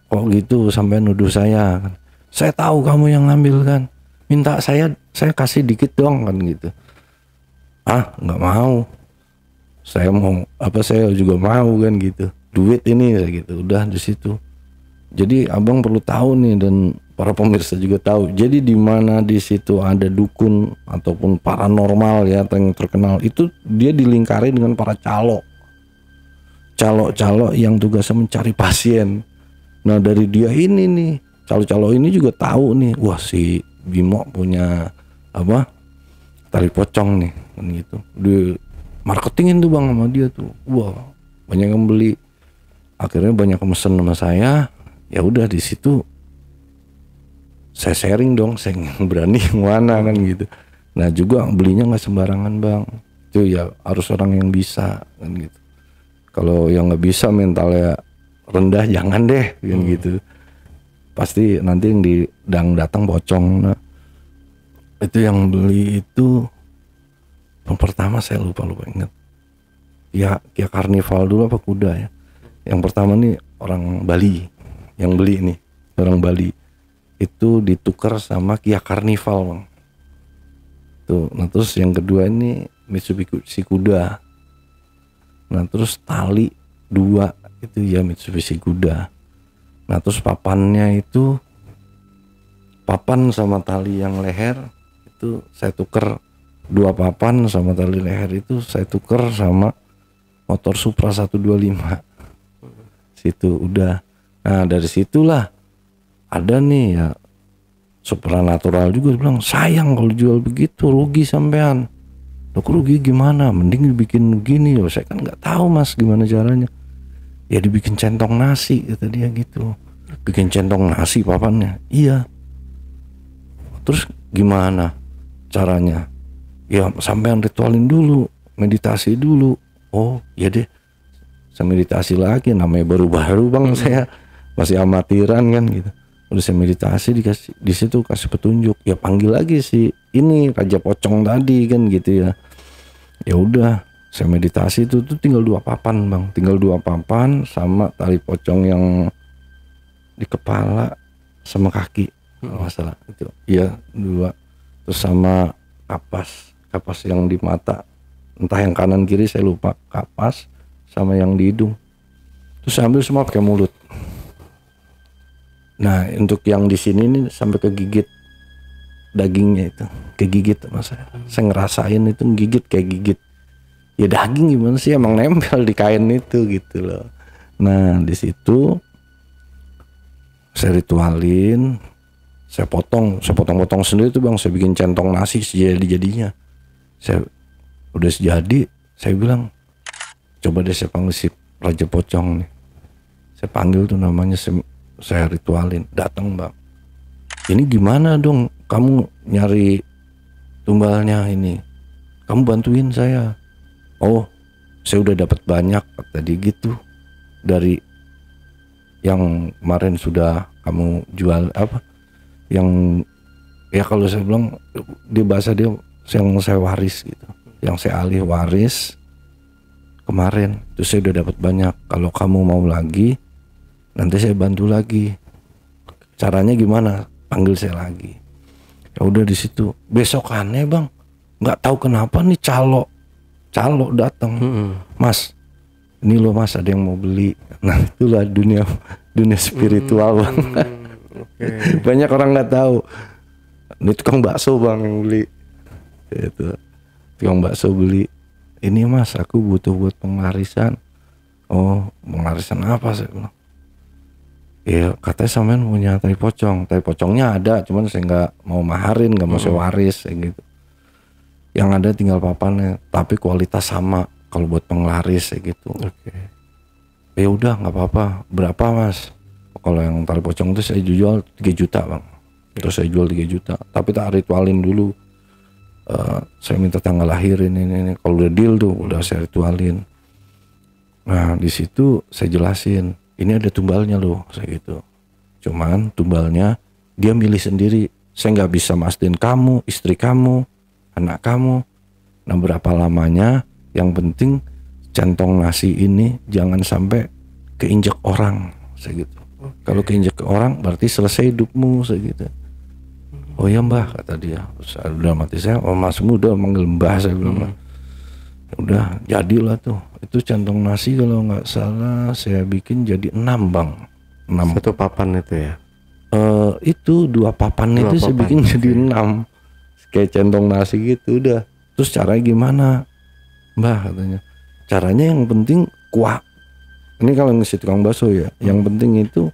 Kok gitu sampai nuduh saya kan. Saya tahu kamu yang ngambil kan. Minta saya kasih dikit dong kan gitu. Ah nggak mau. Saya juga mau kan gitu. Duit ini gitu. Udah di situ. Jadi abang perlu tahu nih dan para pemirsa juga tahu. Jadi di mana di situ ada dukun ataupun paranormal ya yang terkenal itu dia dilingkari dengan para calo yang tugasnya mencari pasien. Nah dari dia ini nih calo ini juga tahu nih, wah si Bimo punya tali pocong nih kan gitu. Di marketingin tuh bang sama dia tuh, wah banyak yang beli. Akhirnya banyak yang mesen sama saya. Ya udah di situ saya sharing dong, saya berani yang mana kan gitu. Nah juga belinya nggak sembarangan bang, itu ya harus orang yang bisa kan gitu. Kalau yang nggak bisa mentalnya rendah jangan deh kan gitu. Pasti nanti yang datang pocong. Nah itu yang beli itu yang pertama saya lupa ingat. Ya karnival dulu apa kuda ya. Yang pertama nih orang Bali yang beli nih, orang Bali. Itu ditukar sama Kia Karnival bang. Tuh, nah terus yang kedua ini Mitsubishi Kuda. Nah terus tali 2 itu ya Mitsubishi Kuda. Nah terus papannya itu papan sama tali yang leher itu saya tuker 2 papan sama tali leher itu saya tuker sama motor Supra 125. Situ udah. Nah dari situlah ada nih ya supranatural juga bilang sayang kalau jual begitu rugi sampean. Loh rugi gimana? Mending dibikin begini. Loh saya kan nggak tahu mas gimana caranya. Ya dibikin centong nasi kata dia gitu. Bikin centong nasi papannya. Iya. Terus gimana caranya? Ya sampean ritualin dulu, meditasi dulu. Oh ya deh. Saya meditasi lagi, namanya baru-baru bang saya masih amatiran kan gitu. Udah saya meditasi di situ kasih petunjuk, ya panggil lagi si ini Raja Pocong tadi kan gitu ya. Ya udah saya meditasi itu tuh tinggal 2 papan bang, tinggal 2 papan sama tali pocong yang di kepala sama kaki kalau nggak salah itu. Iya 2, terus sama kapas yang di mata, entah yang kanan kiri saya lupa, kapas sama yang di hidung. Terus saya ambil semua pakai mulut. Nah untuk yang di sini nih sampai kegigit dagingnya itu, kegigit mas saya ngerasain itu gigit kayak gigit ya daging gimana sih emang nempel di kain itu gitu loh. Nah di situ saya ritualin, saya potong sendiri tuh bang, saya bikin centong nasi sejadi-jadinya. Saya udah sejadi, saya bilang coba deh saya panggil si Raja Pocong nih. Saya panggil tuh namanya, saya ritualin, datang bang. Ini gimana dong kamu nyari tumbalnya ini? Kamu bantuin saya. Oh, saya udah dapat banyak tadi gitu dari yang kemarin sudah kamu jual apa? Yang ya kalau saya bilang di bahasa dia yang saya waris gitu, yang saya alih waris kemarin. Terus saya udah dapat banyak. Kalau kamu mau lagi, nanti saya bantu lagi. Caranya gimana? Panggil saya lagi. Ya udah di situ. Besokannya bang, nggak tahu kenapa nih calo datang. Mas, ini loh mas ada yang mau beli. Nah itulah dunia spiritual bang. Okay. Banyak orang nggak tahu. Ini tukang bakso bang yang beli. Itu tukang bakso beli. ini mas aku butuh buat penglarisan. Oh penglarisan apa? Saya bilang, ya katanya sampean punya tai pocong. Tai pocongnya ada, cuman saya nggak mau maharin, nggak mau saya waris kayak gitu. Yang ada tinggal papannya, tapi kualitas sama kalau buat penglaris kayak gitu. Oke. Ya udah nggak apa-apa. Berapa mas? Kalau yang tali pocong itu saya jual 3 juta bang. Terus saya jual 3 juta. Tapi tak ritualin dulu. Saya minta tanggal lahir ini. Kalau udah deal tuh udah saya ritualin. Nah di situ saya jelasin. Ini ada tumbalnya loh, saya gitu. Cuman tumbalnya dia milih sendiri. Saya nggak bisa mastiin kamu, istri kamu, anak kamu. Nah berapa lamanya? Yang penting centong nasi ini jangan sampai keinjak orang, saya gitu. Kalau keinjak ke orang berarti selesai hidupmu, saya gitu. Oh ya mbah, kata dia. Saya udah mati saya, oh mas muda manggil mbah, saya bilang. Udah jadilah tuh. Itu centong nasi kalau nggak salah saya bikin jadi 6 bang. 6. Satu papan itu ya. Itu 2 papan itu saya bikin jadi 6. Kayak centong nasi gitu udah. Terus caranya gimana? Mbah katanya. Caranya yang penting kuah. Ini kalau ngisi tukang bakso ya, yang penting itu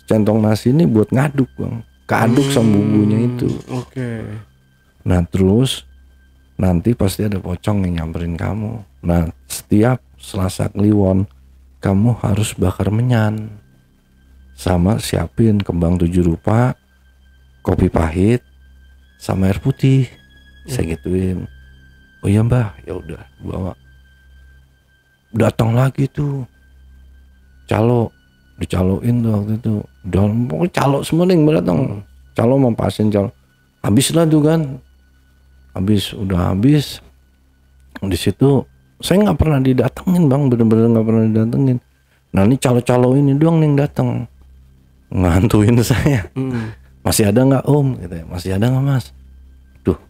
centong nasi ini buat ngaduk bang, keaduk sama bumbunya itu. Oke. Nah terus nanti pasti ada pocong yang nyamperin kamu. Nah setiap Selasa Kliwon kamu harus bakar menyan, sama siapin kembang 7 rupa, kopi pahit, sama air putih. Saya gituin. Oh iya mbah, ya udah bawa. Datang lagi tuh. Calo dicaloin tuh waktu itu, dan pokoknya calo semua yang datang. Calo mau pasin calo, habis lah tuh kan, udah habis. Di situ saya nggak pernah didatengin bang, bener-bener nggak pernah didatengin. Nah ini calo-calo ini doang yang datang ngantuin saya. Masih ada nggak om? Gitu ya. Masih ada nggak mas? Tuh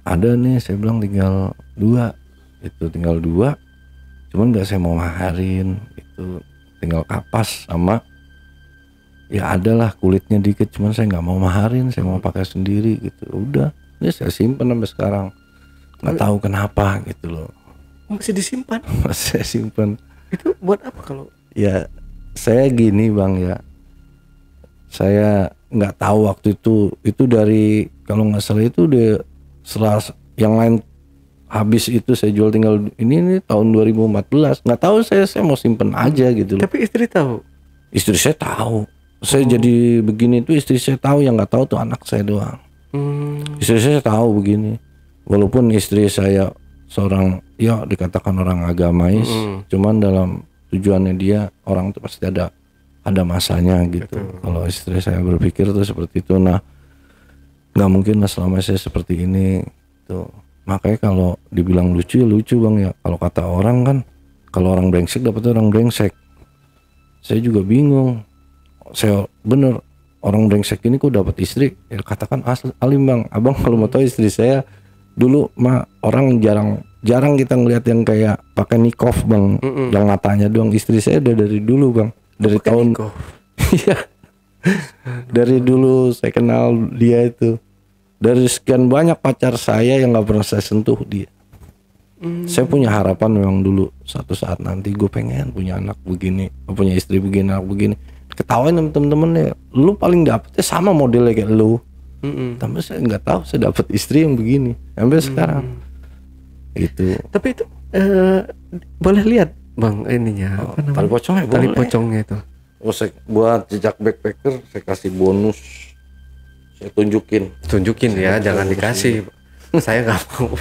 ada nih, saya bilang tinggal 2. Itu tinggal 2, cuman nggak saya mau maharin itu. Tinggal kapas sama ya adalah kulitnya dikit, cuman saya nggak mau maharin, saya mau pakai sendiri gitu. Udah, ini saya simpen sampai sekarang, nggak tahu kenapa gitu loh. Masih disimpan? Masih saya simpen. Itu buat apa kalau? Ya saya gini bang ya, saya nggak tahu waktu itu dari kalau nggak salah itu udah setelah yang lain habis itu saya jual, tinggal ini tahun 2014. Nggak tahu saya mau simpen aja gitu loh. Tapi istri tahu? Istri saya tahu. Saya jadi begini tuh istri saya tahu, yang nggak tahu tuh anak saya doang. Istri saya tahu begini. Walaupun istri saya seorang ya dikatakan orang agamais, cuman dalam tujuannya dia orang tuh pasti ada masanya gitu. Kalau istri saya berpikir tuh seperti itu. Nah nggak mungkin lah selama saya seperti ini tuh. Makanya kalau dibilang lucu bang ya. Kalau kata orang kan, kalau orang brengsek dapat orang brengsek. Saya juga bingung. Saya bener orang brengsek ini kok dapat istri? Ya katakan alim bang. Abang kalau mau tahu istri saya dulu mah orang jarang kita ngelihat yang kayak pakai nikof bang. Yang matanya doang. Istri saya udah dari dulu bang. Dari tahun. Iya. Dari dulu saya kenal dia itu. Dari sekian banyak pacar saya yang gak pernah saya sentuh dia. Saya punya harapan memang dulu satu saat nanti gue pengen punya anak begini, punya istri begini, anak begini. Ketawain sama temen-temennya, lu paling dapetnya sama modelnya kayak lu. Tapi saya nggak tahu saya dapet istri yang begini sampai sekarang. Itu. Tapi itu boleh lihat bang ininya. Apa namanya? Tali pocongnya boleh. Tali pocongnya itu. Oh, buat jejak backpacker saya kasih bonus. Saya tunjukin ya, jangan dikasih. Saya nggak mau.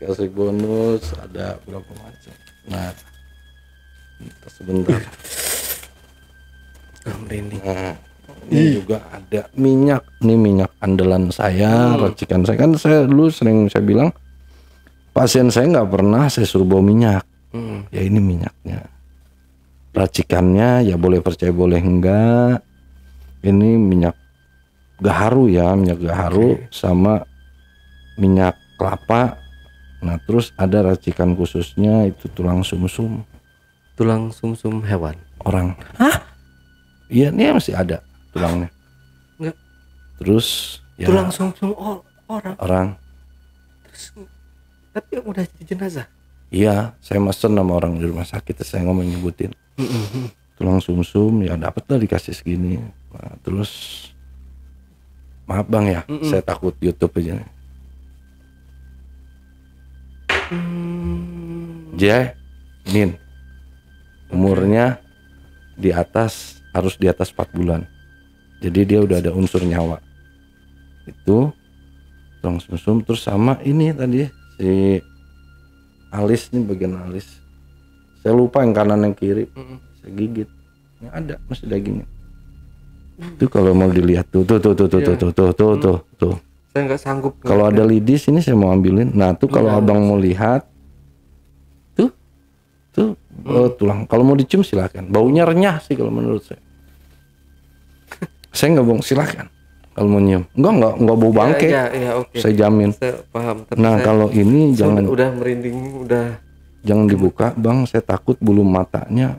Kasih bonus ada berapa macam. Nah, sebentar. Nah, ini juga ada minyak. Ini minyak andalan saya, racikan saya. Kan saya dulu sering saya bilang pasien saya nggak pernah saya suruh bawa minyak. Ya ini minyaknya. Racikannya ya boleh percaya boleh enggak. Ini minyak gaharu ya, minyak gaharu sama minyak kelapa. Nah terus ada racikan khususnya itu tulang sumsum. Tulang sumsum hewan orang. Hah? Iya ini masih ada tulangnya. Tapi udah jadi jenazah. Iya, saya mesen sama orang di rumah sakit, saya ngomong nyebutin tulang sumsum, ya dapat lah dikasih segini. Nah, terus maaf bang ya, saya takut YouTube aja. Min, umurnya harus di atas 4 bulan. Jadi dia udah ada unsur nyawa. Itu tulang sumsum, terus sama ini tadi si alis nih, bagian alis. Saya lupa yang kanan yang kiri. Saya gigit. Yang ada masih dagingnya. Itu kalau mau dilihat tuh. Saya nggak sanggup. Kalau ada lidi sini saya mau ambilin. Nah, tuh kalau abang mau lihat tuh tulang. Kalau mau dicium silakan. Baunya renyah sih kalau menurut saya. Saya nggak bohong, silakan. Kalau mau nyium, enggak bau bangke. Ya, okay. Saya jamin. Saya paham. Nah, kalau ini jangan. Udah merinding, udah. Jangan dibuka, bang. Saya takut bulu matanya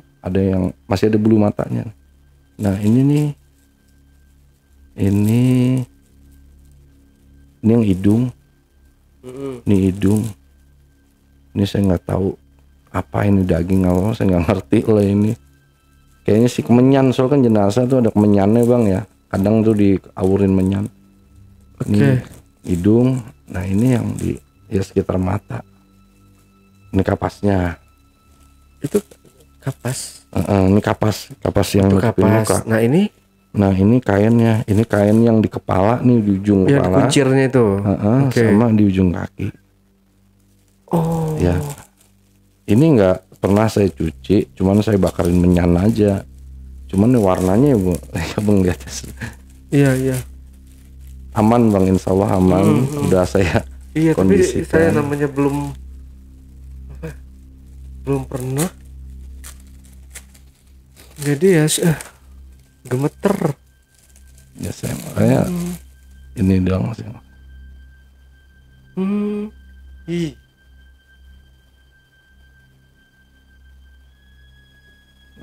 masih ada bulu matanya. Nah, ini nih, ini yang hidung, ini hidung. Ini saya nggak tahu apa ini daging apa, saya nggak ngerti lah ini. Kayaknya sih kemenyan, soalnya kan jenazah tuh ada kemenyannya bang ya. Kadang tuh diawurin menyan. Ini hidung. Nah ini yang di sekitar mata. Ini kapasnya. Itu kapas. Ini kapas yang nutupin muka. Nah ini kainnya. Ini kain yang di kepala nih, di ujung ya, kepala. kuncirnya itu. Sama di ujung kaki. Oh. Ya. Ini nggak pernah saya cuci, cuman saya bakarin menyan aja. Cuman warnanya bu, ya bang di atas. Iya. Aman bang, insya Allah aman. Udah saya kondisikan. Tapi saya namanya belum pernah. Jadi ya gemeter. Ya saya makanya ini doang sih.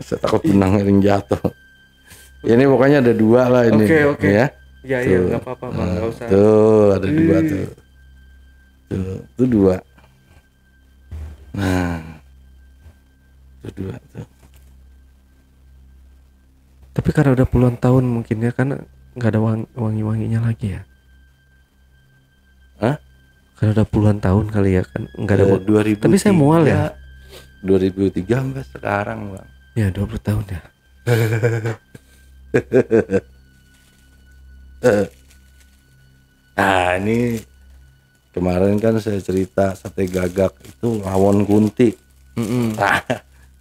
Saya takut benang yang jatuh. Ya, ini pokoknya ada 2 lah ini. Oke. Ya. Iya nggak apa-apa bang, nggak usah. Tuh ada 2 tuh. Tuh 2. Nah, tuh 2 tuh. Tapi karena udah puluhan tahun mungkin ya, kan nggak ada wangi-wanginya lagi ya. Hah? Karena udah puluhan tahun kali ya kan, nggak ada. 2003, tapi saya mual ya. 2003 sampai sekarang bang. Ya 20 tahun ya. Nah ini kemarin kan saya cerita sate gagak itu lawon kunti. Nah,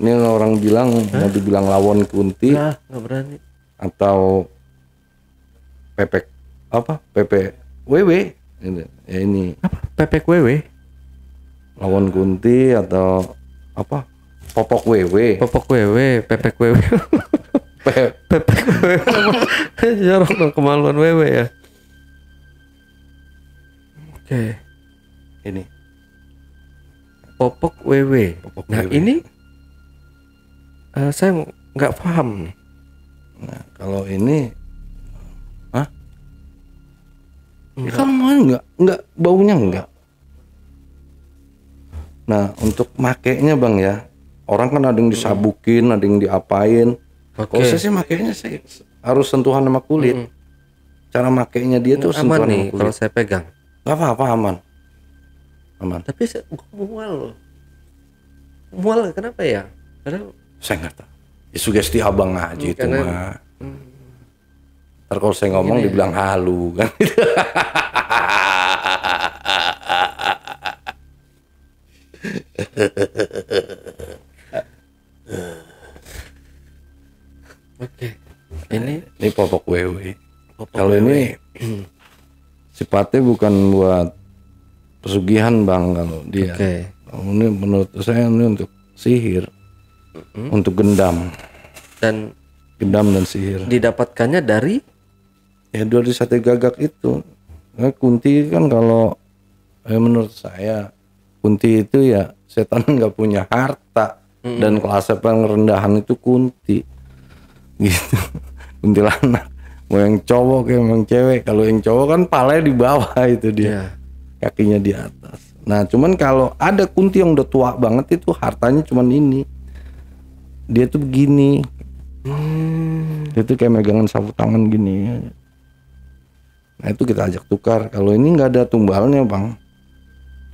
ini orang bilang mau dibilang lawon kunti. Nah, nggak berani. Atau pepek WW ini. Ya ini. Apa? Pepek WW? Lawon kunti atau apa? Popok WW. Pepek WW. Pepek WW. Jorok dong, kemaluan WW ya. Oke. Ini. Popok WW. Nah, WW. ini saya nggak paham nih. Nah, kalau ini ya kalau mau enggak baunya enggak. Nah, untuk makainya bang ya, orang kan ada yang disabukin, ada yang diapain. Kalau saya sih makainya saya harus sentuhan sama kulit. Cara makainya dia tuh sentuhan aman nih sama kulit. kalau saya pegang. Gak apa-apa, aman. Tapi saya mual. Mual kenapa ya? Padahal saya nggak tahu. Ya, sugesti abang aja itu mah. Ntar kalau saya ngomong dibilang halu kan. Oke. Ini popok WW. Kalau ini sifatnya bukan buat pesugihan bang, kalau dia. Ini menurut saya ini untuk sihir, untuk gendam dan sihir. Didapatkannya dari dari sate gagak itu. Nah, kunti kan kalau menurut saya kunti itu ya setan nggak punya harta dan kelas rendahan itu kunti gitu. Kuntilanak mau yang cowok kayak yang cewek. Kalau yang cowok kan palanya di bawah itu dia. kakinya di atas. Nah cuman kalau ada kunti yang udah tua banget itu hartanya cuman ini, dia tuh begini, dia tuh kayak megangan sapu tangan gini. Nah itu kita ajak tukar. Kalau ini nggak ada tumbalnya bang,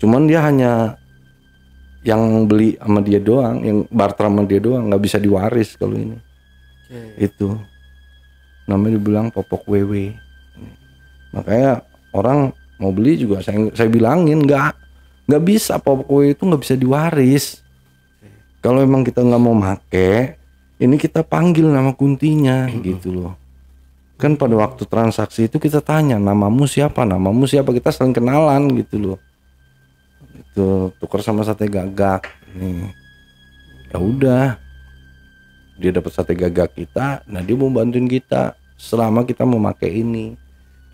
cuman dia hanya yang beli sama dia doang, yang barter sama dia doang, nggak bisa diwaris kalau ini. Itu namanya dibilang popok wewe. Makanya orang mau beli juga saya bilangin nggak bisa, popok wewe itu nggak bisa diwaris. Kalau emang kita nggak mau make, ini kita panggil nama kuntinya gitu loh. Kan pada waktu transaksi itu kita tanya namamu siapa, kita saling kenalan gitu loh. Itu tukar sama sate gagak nih, ya udah dia dapat sate gagak kita, nah dia mau bantuin kita selama kita mau pakai ini.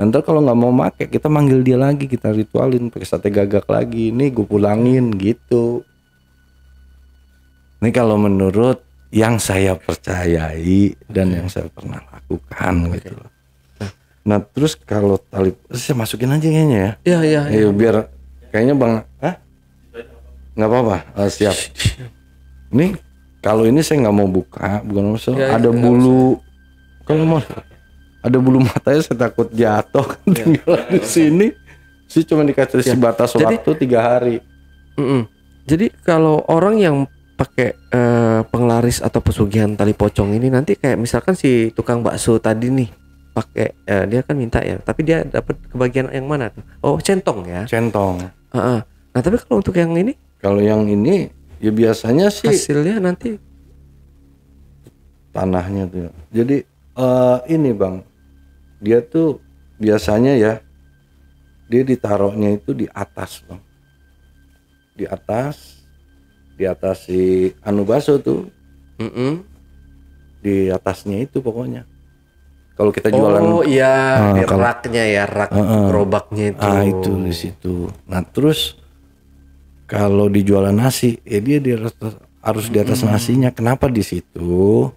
Nanti kalau nggak mau pakai kita manggil dia lagi, kita ritualin pakai sate gagak lagi, nih gue pulangin gitu. Ini kalau menurut yang saya percayai dan yang saya pernah lakukan gitu loh. Nah terus kalau tali saya masukin aja kayaknya ya. Iya. Biar kayaknya bang, nggak apa-apa, siap. Ini kalau ini saya nggak mau buka, bukan masalah. Ada bulu, kalau mau ada bulu matanya saya takut jatuh kan tinggal di sini. Sih cuma dikasih batas waktu 3 hari. Jadi kalau orang yang pakai penglaris atau pesugihan tali pocong ini nanti kayak misalkan si tukang bakso tadi nih pakai dia kan minta ya, tapi dia dapat kebagian yang mana tuh? Oh centong ya. Centong. Nah tapi kalau untuk yang ini? Kalau yang ini ya biasanya sih hasilnya nanti tanahnya tuh. Jadi ini bang, dia tuh biasanya ya dia ditaruhnya itu di atas bang, di atas si anu baso tuh, di atasnya itu pokoknya. Kalau kita jualan, raknya ya, rak gerobaknya itu. Itu di situ. Nah terus kalau dijualan nasi, ya dia harus di atas nasinya. Kenapa di situ?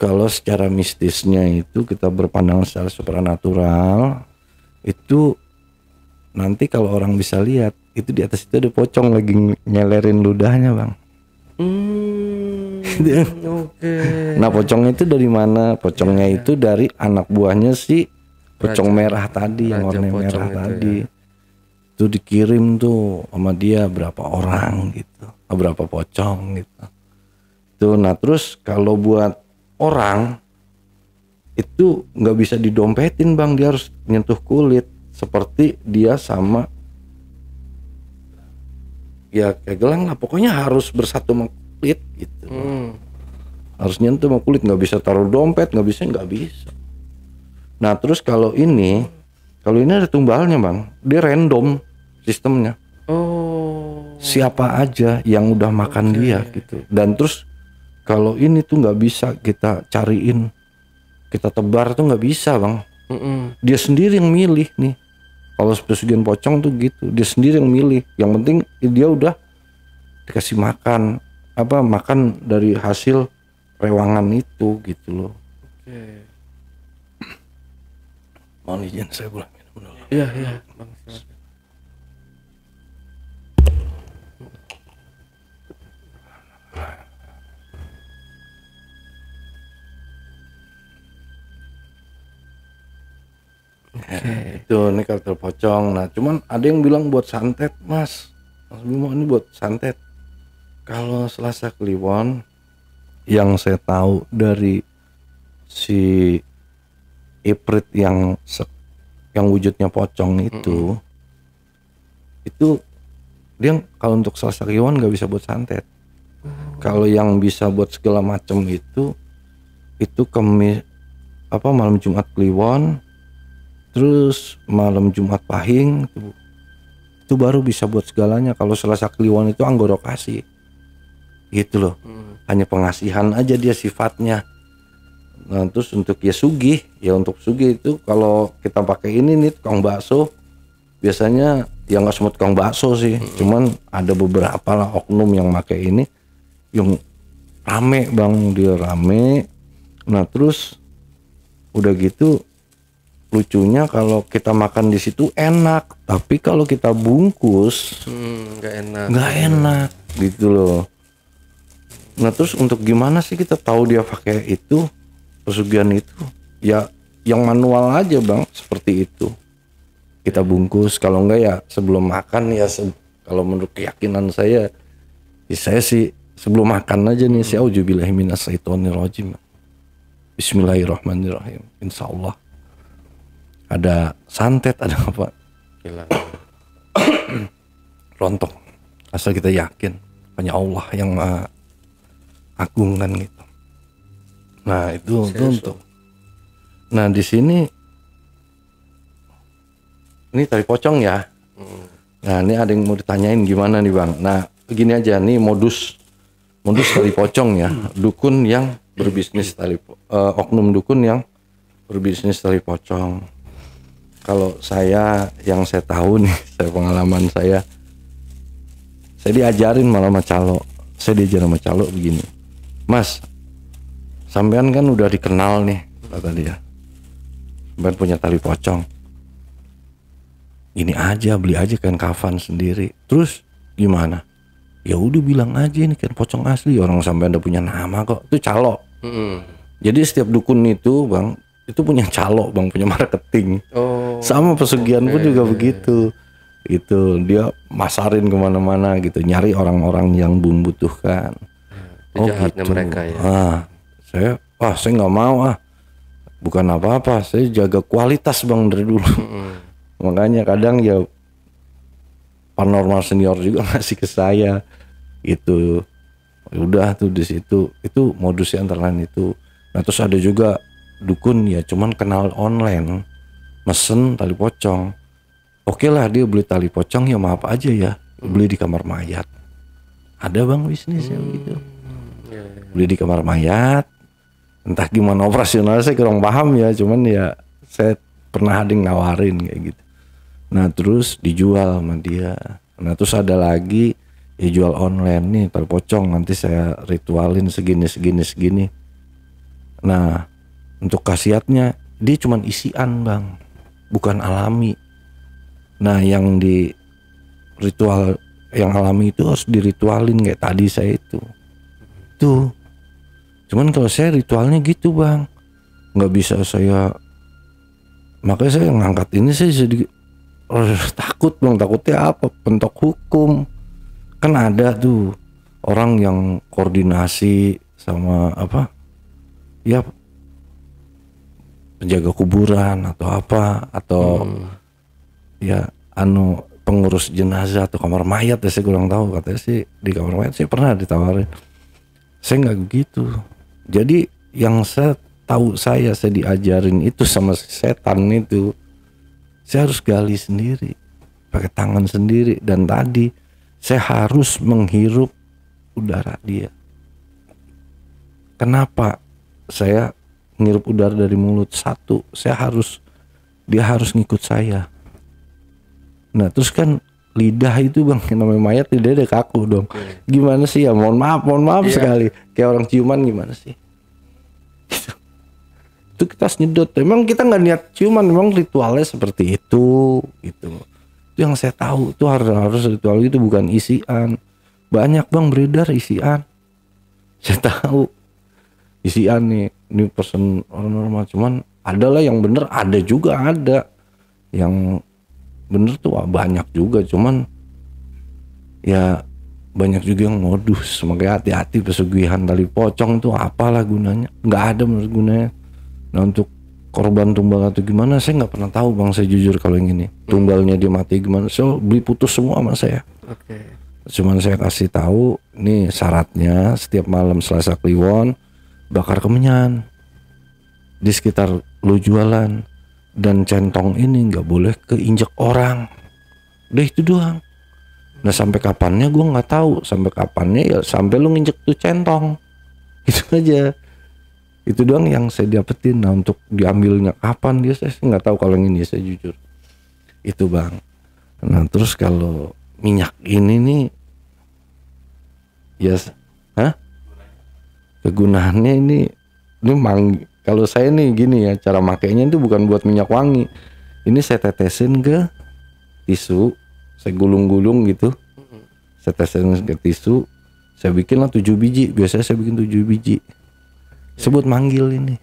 Kalau secara mistisnya itu kita berpandangan secara supranatural, itu nanti kalau orang bisa lihat, itu di atas itu ada pocong lagi nyelerin ludahnya bang. Nah pocongnya itu dari mana? Pocongnya itu dari anak buahnya si pocong merah tadi, yang warna merah tadi. Itu dikirim tuh sama dia berapa orang gitu, berapa pocong gitu. Tuh, nah terus kalau buat orang itu nggak bisa didompetin bang, dia harus nyentuh kulit seperti dia sama ya kayak gelang lah, pokoknya harus bersatu sama kulit gitu. Harus nyentuh sama kulit, nggak bisa taruh dompet, nggak bisa. Nah terus kalau ini ada tumbalnya bang, dia random sistemnya. Siapa aja yang udah makan dia gitu. Dan terus kalau ini tuh nggak bisa kita cariin, kita tebar tuh nggak bisa bang. Dia sendiri yang milih nih. Kalau pesugihan pocong tuh gitu, dia sendiri yang milih. Yang penting dia udah dikasih makan dari hasil rewangan itu gitu loh. Mohon izin saya boleh minum dulu. Iya bang. Itu ini karakter pocong. Nah cuman ada yang bilang buat santet mas Bimo, ini buat santet. Kalau Selasa Kliwon yang saya tahu dari si Iprit yang wujudnya pocong itu dia kalau untuk Selasa Kliwon nggak bisa buat santet. Kalau yang bisa buat segala macam itu malam Jumat Kliwon, terus malam Jumat Pahing itu baru bisa buat segalanya. Kalau Selasa Kliwon itu anggorokasi gitu loh. Hanya pengasihan aja dia sifatnya. Nah terus untuk sugih untuk sugih itu kalau kita pakai ini nih tukang bakso, biasanya ya nggak semua tukang bakso sih, cuman ada beberapa lah oknum yang pakai ini yang rame bang, dia rame. Nah terus udah gitu lucunya kalau kita makan di situ enak, tapi kalau kita bungkus nggak enak gitu loh. Nah terus untuk gimana sih kita tahu dia pakai itu pesugihan itu? Ya yang manual aja bang, seperti itu. Kita bungkus, kalau enggak ya sebelum makan ya kalau menurut keyakinan saya, ya saya sih sebelum makan aja nih saya auzubillahi minasyaitonirrajim. Bismillahirrahmanirrahim. Insyaallah ada santet, ada apa? Lontong. Asal kita yakin hanya Allah yang Maha Agung kan gitu. Nah itu untuk. Nah di sini ini tali pocong ya. Nah ini ada yang mau ditanyain gimana nih bang? Nah begini aja nih modus tali pocong ya. Dukun yang berbisnis oknum dukun yang berbisnis tali pocong. Kalau yang saya tahu nih, pengalaman saya diajarin malah sama calo. Saya diajarin sama calo begini, Mas, sampean kan udah dikenal nih, kata dia. Sampean punya tali pocong. Ini aja, beli aja kain kafan sendiri. Terus gimana? Ya udah bilang aja ini kain pocong asli. Orang sampean udah punya nama kok. Itu calo. Jadi setiap dukun itu bang, itu punya calo bang, punya marketing. Sama pesugihan pun juga begitu. Itu dia masarin kemana-mana gitu, nyari orang-orang yang membutuhkan. Jahatnya gitu mereka ya. Saya nggak mau bukan apa-apa, saya jaga kualitas bang dari dulu. Makanya kadang ya paranormal senior juga ngasih ke saya itu. Udah tuh di situ itu modusnya antara lain itu. Nah terus ada juga dukun ya cuman kenal online, mesen tali pocong. Oke lah dia beli tali pocong ya maaf aja ya, beli di kamar mayat. Ada bang bisnisnya gitu. Beli di kamar mayat, entah gimana operasionalnya saya kurang paham ya, cuman ya saya pernah ada yang nawarin kayak gitu. Nah terus dijual sama dia. Nah terus ada lagi ya jual online nih tali pocong, nanti saya ritualin segini. Nah untuk khasiatnya dia cuman isian bang, bukan alami. Nah yang di ritual yang alami itu harus diritualin kayak tadi saya itu. Tuh. Cuman kalau saya ritualnya gitu bang, nggak bisa saya. Makanya saya ngangkat ini saya sedikit takut bang. Takutnya apa? Pentok hukum. Kan ada tuh orang yang koordinasi sama apa? Ya penjaga kuburan atau apa atau ya pengurus jenazah atau kamar mayat ya, saya kurang tahu. Katanya sih di kamar mayat saya pernah ditawarin. Saya nggak begitu. Jadi yang saya tahu saya diajarin itu sama setan itu, saya harus gali sendiri pakai tangan sendiri. Dan tadi saya harus menghirup udara dia. Kenapa saya ngirup udara dari mulut? Satu, dia harus ngikut saya. Nah terus kan lidah itu bang, yang namanya mayat lidahnya kaku dong. Gimana sih ya, mohon maaf sekali, kayak orang ciuman gimana sih gitu. Itu kita nyedot, memang kita nggak niat ciuman, memang ritualnya seperti itu gitu. Itu yang saya tahu, itu harus ritual itu, bukan isian. Banyak bang beredar isian, saya tahu isian nih, ini person orang normal. Cuman ada lah yang bener, ada juga ada yang bener tuh banyak juga. Cuman ya banyak juga yang modus. Makanya hati-hati pesugihan tali pocong tuh apalah gunanya, nggak ada menurut gunanya. Nah untuk korban tumbal atau gimana saya nggak pernah tahu bang, saya jujur. Kalau yang ini tumbalnya dia mati gimana, so beli putus semua sama saya. Cuman saya kasih tahu nih syaratnya, setiap malam Selasa Kliwon bakar kemenyan di sekitar lu jualan. Dan centong ini nggak boleh keinjak orang. Udah itu doang. Nah sampai kapannya gue nggak tahu. Sampai kapannya ya sampai lu nginjek tuh centong. Itu aja. Itu doang yang saya dapetin. Nah untuk diambilnya kapan dia, saya nggak tahu. Kalau yang ini saya jujur. Itu bang. Nah terus kalau minyak ini nih, ya, kegunaannya ini Kalau saya nih gini ya, cara makainya itu bukan buat minyak wangi. Ini saya tetesin ke tisu, saya gulung-gulung gitu. Saya tetesin ke tisu, saya bikinlah 7 biji. Biasanya saya bikin 7 biji. Sebut manggil ini.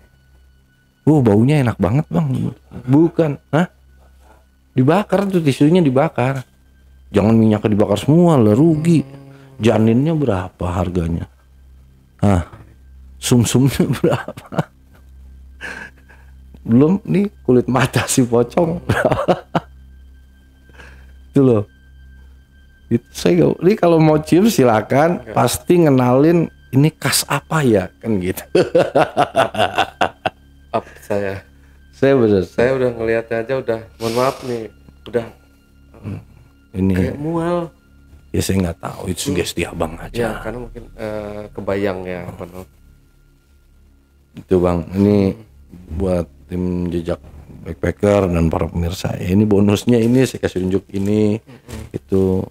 Baunya enak banget bang. Bukan, dibakar tuh tisunya dibakar. Jangan minyaknya dibakar semua lah, rugi. Janinnya berapa harganya? Sumsumnya berapa? Belum nih kulit mata si pocong. Itu loh. Itu saya ini kalau mau cium silakan, pasti ngenalin ini khas apa ya kan gitu. Saya bener. Saya udah ngelihatnya aja udah, mohon maaf nih, udah Ini kayak mual. ya saya nggak tahu, itu sugesti abang Ya aja. karena mungkin kebayang ya penuh. Itu bang, ini buat tim jejak backpacker dan para pemirsa. Ini bonusnya, ini saya kasih tunjuk ini. Itu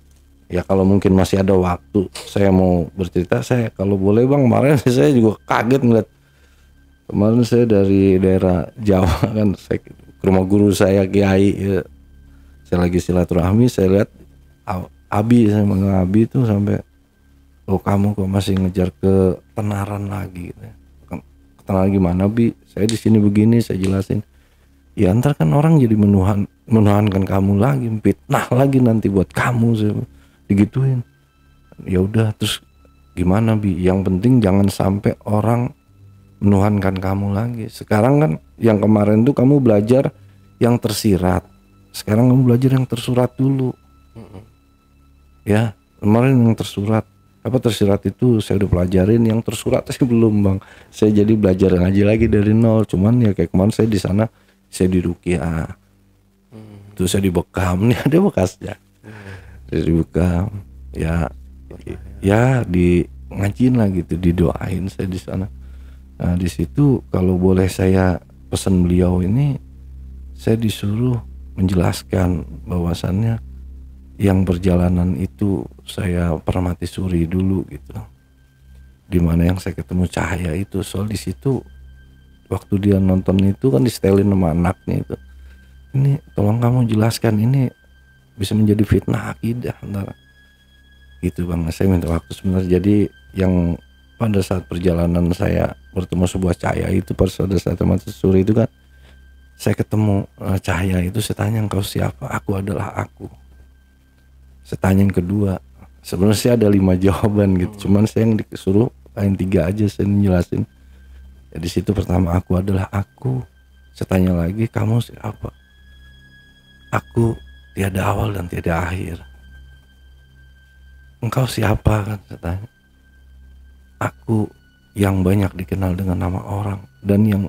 ya kalau mungkin masih ada waktu saya mau bercerita. Saya kalau boleh bang, kemarin saya juga kaget ngeliat. Kemarin saya dari daerah Jawa kan, saya ke rumah guru saya Kiai ya. Saya lagi silaturahmi, saya lihat Abi, saya manggil Abi itu sampai, kamu kok masih ngejar ke Tenaran lagi gitu. Tenaran gimana Bi? Saya di sini begini, saya jelasin. Ya ntar kan orang jadi menuhankan kamu lagi, fitnah lagi nanti buat kamu, saya digituin. Ya udah, terus gimana Bi? Yang penting jangan sampai orang menuhankan kamu lagi. Sekarang kan yang kemarin tuh kamu belajar yang tersirat. Sekarang kamu belajar yang tersurat dulu. Ya, kemarin yang tersurat. Apa tersirat itu saya udah pelajarin, yang tersurat saya belum bang. Saya jadi belajar ngaji lagi dari nol. Cuman ya kayak kemarin saya di sana, saya di Ruqyah. Terus saya dibekam, nih ada bekasnya. Saya dibekam. Ya di ngajiin lah gitu, didoain saya di sana. Nah di situ kalau boleh saya pesan beliau ini, saya disuruh menjelaskan bahwasannya yang perjalanan itu saya pernah mati suri dulu gitu. Dimana yang saya ketemu cahaya itu, soal di situ waktu dia nonton itu kan distelin sama anaknya itu. Ini tolong kamu jelaskan, ini bisa menjadi fitnah akidah antara gitu bang. Saya minta waktu sebenarnya. Jadi yang pada saat perjalanan saya bertemu sebuah cahaya itu, pada saat mati suri itu kan saya ketemu cahaya itu. Saya tanya, engkau siapa? Aku adalah aku. Saya tanya yang kedua, sebenarnya saya ada 5 jawaban gitu, cuman saya yang disuruh lain 3 aja saya jelasin. Ya, di situ pertama, aku adalah aku. Saya tanya lagi, kamu siapa? Aku tiada awal dan tiada akhir. Engkau siapa kan saya tanya. Aku yang banyak dikenal dengan nama orang, dan yang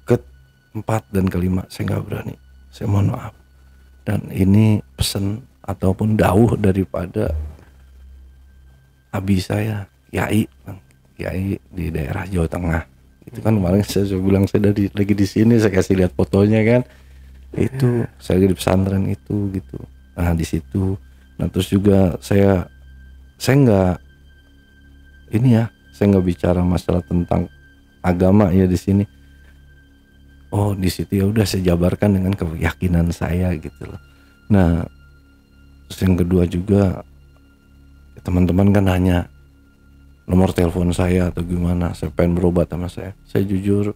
keempat dan kelima saya nggak berani. Saya mohon maaf. Dan ini pesan ataupun dawuh daripada abi saya, Kiai di daerah Jawa Tengah. Itu kan kemarin saya bilang saya lagi di sini, saya kasih lihat fotonya kan. Itu saya di pesantren itu gitu. Nah di situ. Nah terus juga saya nggak saya nggak bicara masalah tentang agama ya di sini. Oh di situ ya udah saya jabarkan dengan keyakinan saya gitu loh. Nah terus yang kedua juga teman-teman kan nanya nomor telepon saya atau gimana, saya pengen berobat sama saya. Saya jujur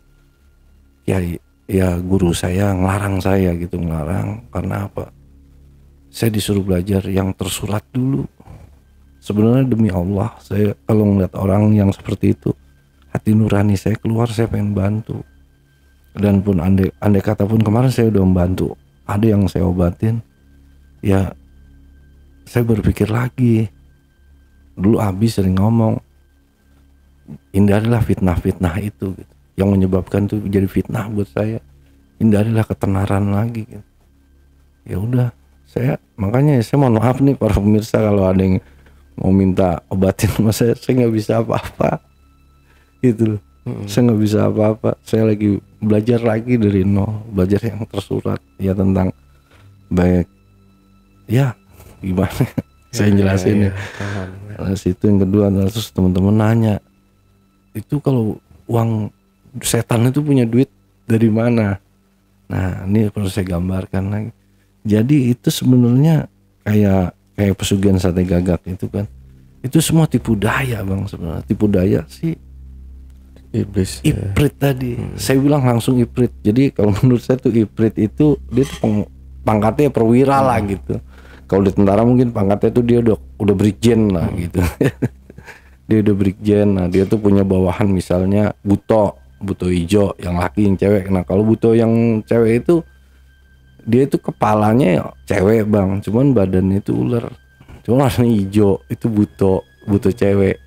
ya guru saya ngelarang saya gitu, ngelarang karena apa? Saya disuruh belajar yang tersurat dulu. Sebenarnya demi Allah, saya kalau ngeliat orang yang seperti itu, hati nurani saya keluar, saya pengen bantu. Dan pun andai kata pun kemarin saya udah membantu, ada yang saya obatin, ya saya berpikir lagi. Dulu Abi sering ngomong, hindarilah fitnah-fitnah itu gitu, yang menyebabkan itu jadi fitnah buat saya. Hindarilah ketenaran lagi gitu. Ya udah, makanya saya mohon maaf nih para pemirsa kalau ada yang mau minta obatin sama saya nggak bisa apa-apa gitu loh. Saya nggak bisa apa-apa, saya lagi belajar lagi dari nol, belajar yang tersurat ya tentang baik ya gimana saya jelasin ya. Nah, situ yang kedua, terus teman-teman nanya itu kalau uang setan itu punya duit dari mana. Nah ini perlu saya gambarkan lagi. Jadi itu sebenarnya kayak pesugihan sate gagak itu kan, itu semua tipu daya bang sebenarnya. Tipu daya si iblis, Iprit tadi. Saya bilang langsung Iprit. Jadi kalau menurut saya tuh Iprit itu dia tuh pangkatnya perwira lah gitu. Kalau di tentara mungkin pangkatnya tuh dia udah brigjen lah gitu. Dia udah brigjen. Nah dia tuh punya bawahan misalnya buto hijau yang laki yang cewek. Nah kalau buto yang cewek itu dia itu kepalanya ya cewek bang, cuman badannya itu ular, cuma warna hijau, itu buto cewek.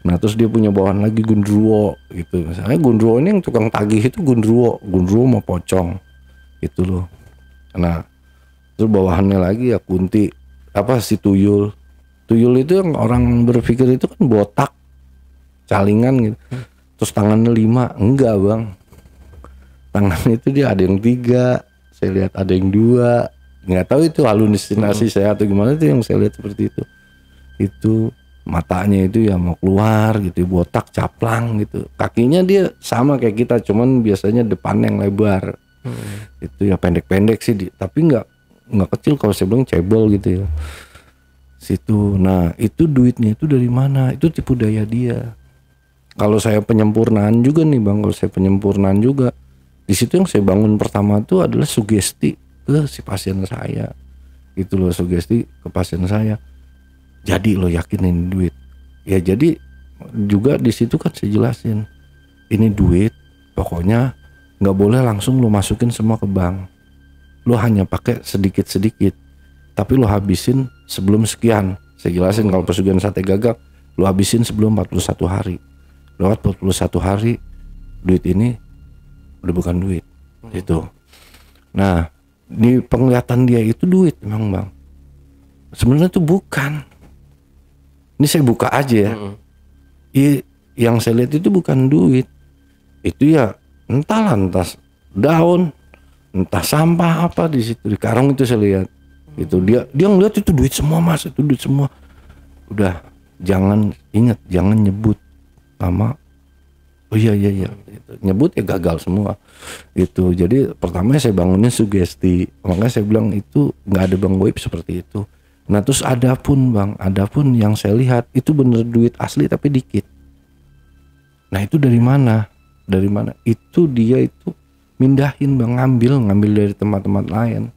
Nah terus dia punya bawahan lagi gundruwo gitu. Misalnya gundruwo ini yang tukang tagih itu gundruwo mau pocong gitu loh. Nah terus bawahannya lagi ya kunti si tuyul itu yang orang berpikir itu kan botak calingan gitu. Terus tangannya 5, enggak bang, tangannya itu dia ada yang 3, saya lihat ada yang 2, nggak tahu itu halusinasi saya atau gimana, itu yang saya lihat seperti itu matanya itu ya mau keluar gitu, botak caplang gitu. Kakinya dia sama kayak kita, cuman biasanya depannya yang lebar. Itu ya pendek-pendek sih tapi nggak kecil, kalau saya bilang cebol gitu ya situ. Nah itu duitnya itu dari mana? Itu tipu daya dia. Kalau saya penyempurnaan juga nih bang, di situ yang saya bangun pertama itu adalah sugesti ke si pasien saya gitu loh, sugesti ke pasien saya. Jadi lo yakinin duit ya. Jadi juga di situ kan saya jelasin, ini duit pokoknya nggak boleh langsung lo masukin semua ke bank, lo hanya pakai sedikit tapi lo habisin sebelum sekian. Saya jelasin kalau pesugihan sate gagak lo habisin sebelum 41 hari. Lewat 41 hari duit ini udah bukan duit itu. Nah di penglihatan dia itu duit memang bang, sebenarnya itu bukan. Ini saya buka aja ya. Yang saya lihat itu bukan duit, itu ya entah daun, entah sampah apa di situ di karung itu saya lihat. Itu dia ngeliat itu duit semua mas, itu duit semua. Udah jangan nyebut nama. Oh iya gitu. Nyebut ya gagal semua itu. Jadi pertama saya bangunin sugesti, makanya saya bilang itu nggak ada bang goib seperti itu. Nah terus ada pun yang saya lihat itu bener duit asli tapi dikit. Nah itu dari mana? Itu dia itu mindahin bang, ngambil dari tempat-tempat lain.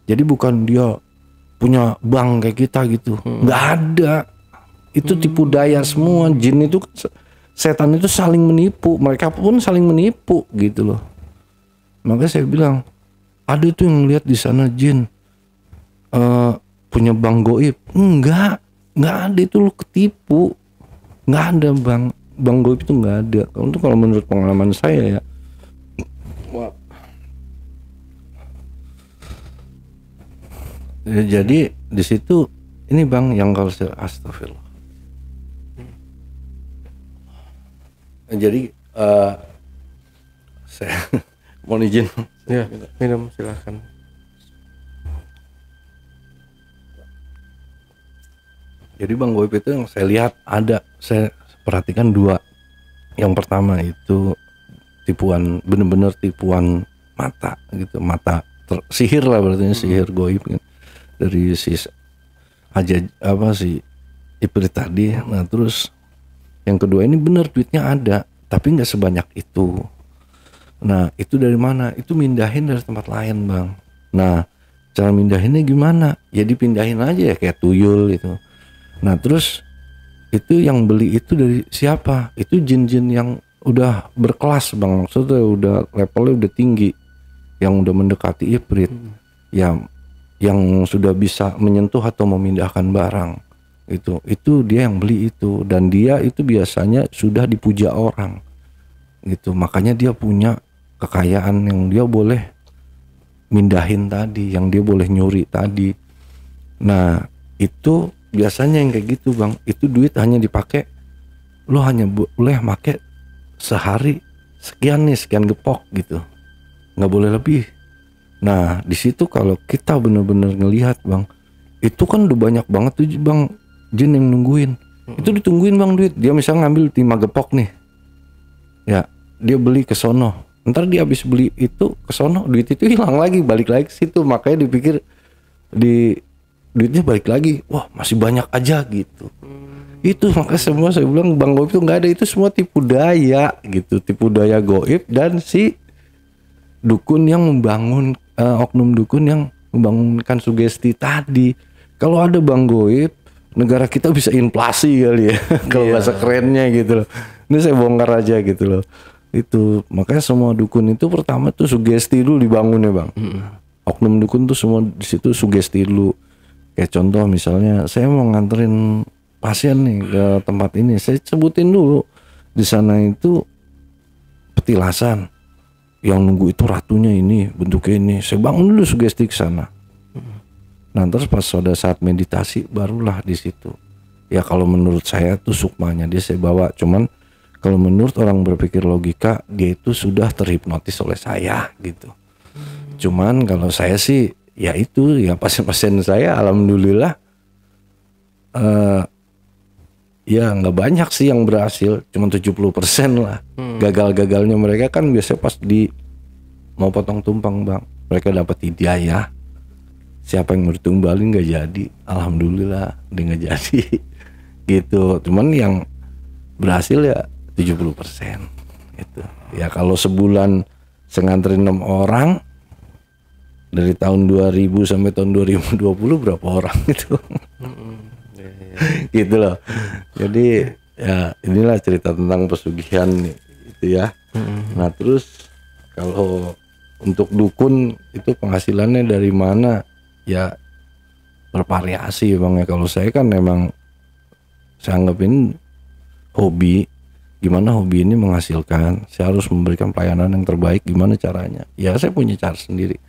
Jadi bukan dia punya bank kayak kita gitu, nggak ada. Itu tipu daya semua. Jin itu setan itu saling menipu, mereka pun saling menipu gitu loh. Makanya saya bilang ada itu yang lihat di sana jin punya bank goib. Enggak ada, itu lu ketipu. Nggak ada bank goib itu nggak ada. Kalau menurut pengalaman saya ya. Jadi di situ ini bang yang kalau saya astagfirullah. Jadi saya mohon izin. Ya, minum silakan. Jadi bang goib itu yang saya lihat ada, saya perhatikan 2. Yang pertama itu tipuan, bener-bener tipuan mata gitu, mata sihir lah berarti sihir goib kan. Dari si Iprit tadi. Nah terus yang kedua ini bener duitnya ada tapi nggak sebanyak itu. Nah itu dari mana? Itu mindahin dari tempat lain bang. Nah cara mindahinnya gimana? Ya dipindahin aja ya kayak tuyul gitu. Nah terus itu yang beli itu dari siapa? Itu jin-jin yang udah berkelas bang, maksudnya udah levelnya udah tinggi, yang udah mendekati Iprit, yang sudah bisa menyentuh atau memindahkan barang. Itu dia yang beli itu, dan dia itu biasanya sudah dipuja orang gitu, makanya dia punya kekayaan yang dia boleh mindahin tadi, yang dia boleh nyuri tadi. Nah itu biasanya yang kayak gitu bang, itu duit hanya dipakai, lo hanya boleh pakai sehari sekian gepok gitu, nggak boleh lebih. Nah di situ kalau kita bener-bener ngelihat bang, itu kan udah banyak banget tuh bang jin yang nungguin. Itu ditungguin bang duit. Dia misalnya ngambil 5 gepok nih, ya dia beli ke sono, ntar dia habis beli itu ke sono, duit itu hilang lagi, balik lagi ke situ. Makanya dipikir duitnya balik lagi, wah masih banyak aja gitu. Itu makanya semua saya bilang bang goib itu nggak ada, itu semua tipu daya gitu, tipu daya goib dan si dukun yang membangun, oknum dukun yang membangunkan sugesti tadi. Kalau ada bang goib, negara kita bisa inflasi kali ya. Kalau bahasa kerennya gitu loh. Ini saya bongkar aja gitu loh. Itu makanya semua dukun itu pertama tuh sugesti dulu dibangun ya bang. Oknum dukun tuh semua di situ sugesti dulu. Kayak contoh misalnya saya mau nganterin pasien nih ke tempat ini, saya sebutin dulu di sana itu petilasan, yang nunggu itu ratunya ini, bentuknya ini. Saya bangun dulu sugesti ke sana. Nah terus pas pada saat meditasi barulah di situ. Ya kalau menurut saya tuh sukmanya dia saya bawa. Cuman kalau menurut orang berpikir logika, dia itu sudah terhipnotis oleh saya gitu. Cuman kalau saya sih ya itu ya pasien-pasien saya alhamdulillah ya nggak banyak sih yang berhasil, cuma 70% lah. Gagal-gagalnya mereka kan biasanya pas di mau potong tumpang bang, mereka dapat hidayah. Siapa yang mau ditumbalin nggak jadi, alhamdulillah dia nggak jadi gitu. Cuman yang berhasil ya 70% gitu. Ya kalau sebulan saya nganterin 6 orang dari tahun 2000 sampai tahun 2020 berapa orang itu? Gitu loh. Jadi ya inilah cerita tentang pesugihan itu ya. Nah terus kalau untuk dukun itu penghasilannya dari mana? Ya bervariasi bang ya. Kalau saya kan memang saya anggapin hobi. Gimana hobi ini menghasilkan? Saya harus memberikan pelayanan yang terbaik. Gimana caranya? Ya saya punya cara sendiri.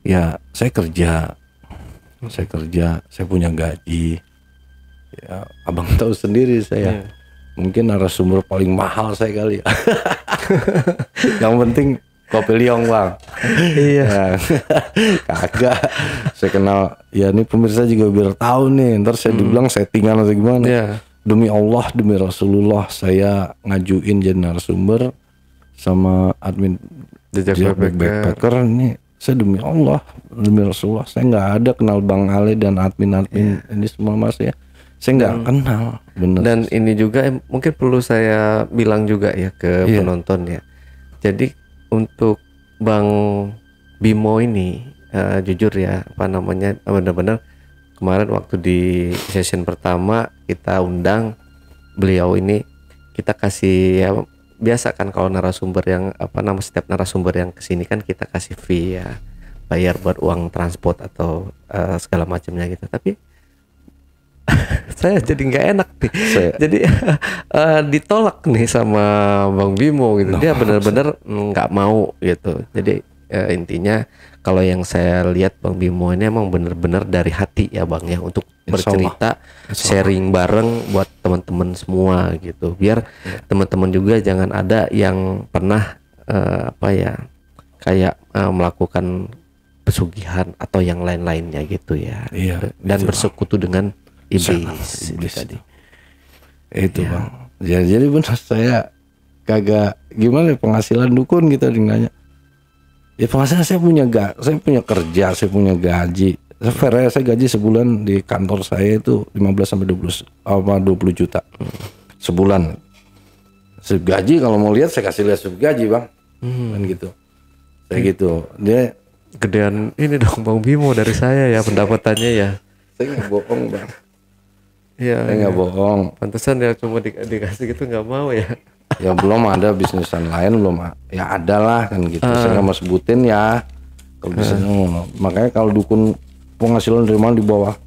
Ya saya kerja, saya punya gaji. Ya abang tahu sendiri saya. Mungkin narasumber paling mahal saya kali ya. Yang penting kopi liong bang. Iya. Nah, kagak. Saya kenal. Ya ini pemirsa juga biar tahu nih. Ntar saya dibilang settingan atau gimana. Iya. Demi Allah, demi Rasulullah, saya ngajuin jadi narasumber sama admin Jejak Backpacker. Ini saya demi Allah, demi Rasulullah, saya nggak ada kenal Bang Ale dan admin ini semua mas ya. Saya nggak kenal, bener. Dan ini juga mungkin perlu saya bilang juga ya ke penonton ya. Jadi untuk Bang Bimo ini jujur ya, apa namanya, benar-benar kemarin waktu di session pertama kita undang beliau ini, kita kasih ya biasa kan kalau narasumber yang setiap narasumber yang kesini kan kita kasih fee ya, bayar buat uang transport atau segala macamnya gitu. Tapi saya jadi nggak enak nih. Jadi ditolak nih sama Bang Bimo gitu. Dia benar-benar nggak mau gitu. Jadi intinya kalau yang saya lihat Bang Bimo ini emang benar-benar dari hati ya Bang ya, untuk bercerita, sharing bareng buat teman-teman semua gitu. Biar teman-teman juga jangan ada yang pernah kayak melakukan pesugihan atau yang lain-lainnya gitu ya. Iya, dan itu bersekutu dengan iblis tadi. Itu bang. Jadi benar saya kagak gimana penghasilan dukun gitu nanya. Ya penghasilan saya punya kerja, saya punya gaji. Saya gaji sebulan di kantor saya itu 15 sampai 20 juta sebulan. Slip gaji kalau mau lihat saya kasih lihat slip gaji bang, kan gitu. Saya gitu. Dia gedean ini dong Bang Bimo dari saya ya pendapatannya ya. Saya nggak bohong bang. Iya. Saya nggak bohong. Pantesan ya cuma dikasih gitu nggak mau ya. Ya belum ada bisnisan lain belum, ya ada lah kan gitu. Saya nggak mau sebutin ya. Kalau bisa, makanya kalau dukun penghasilan dari mana di bawah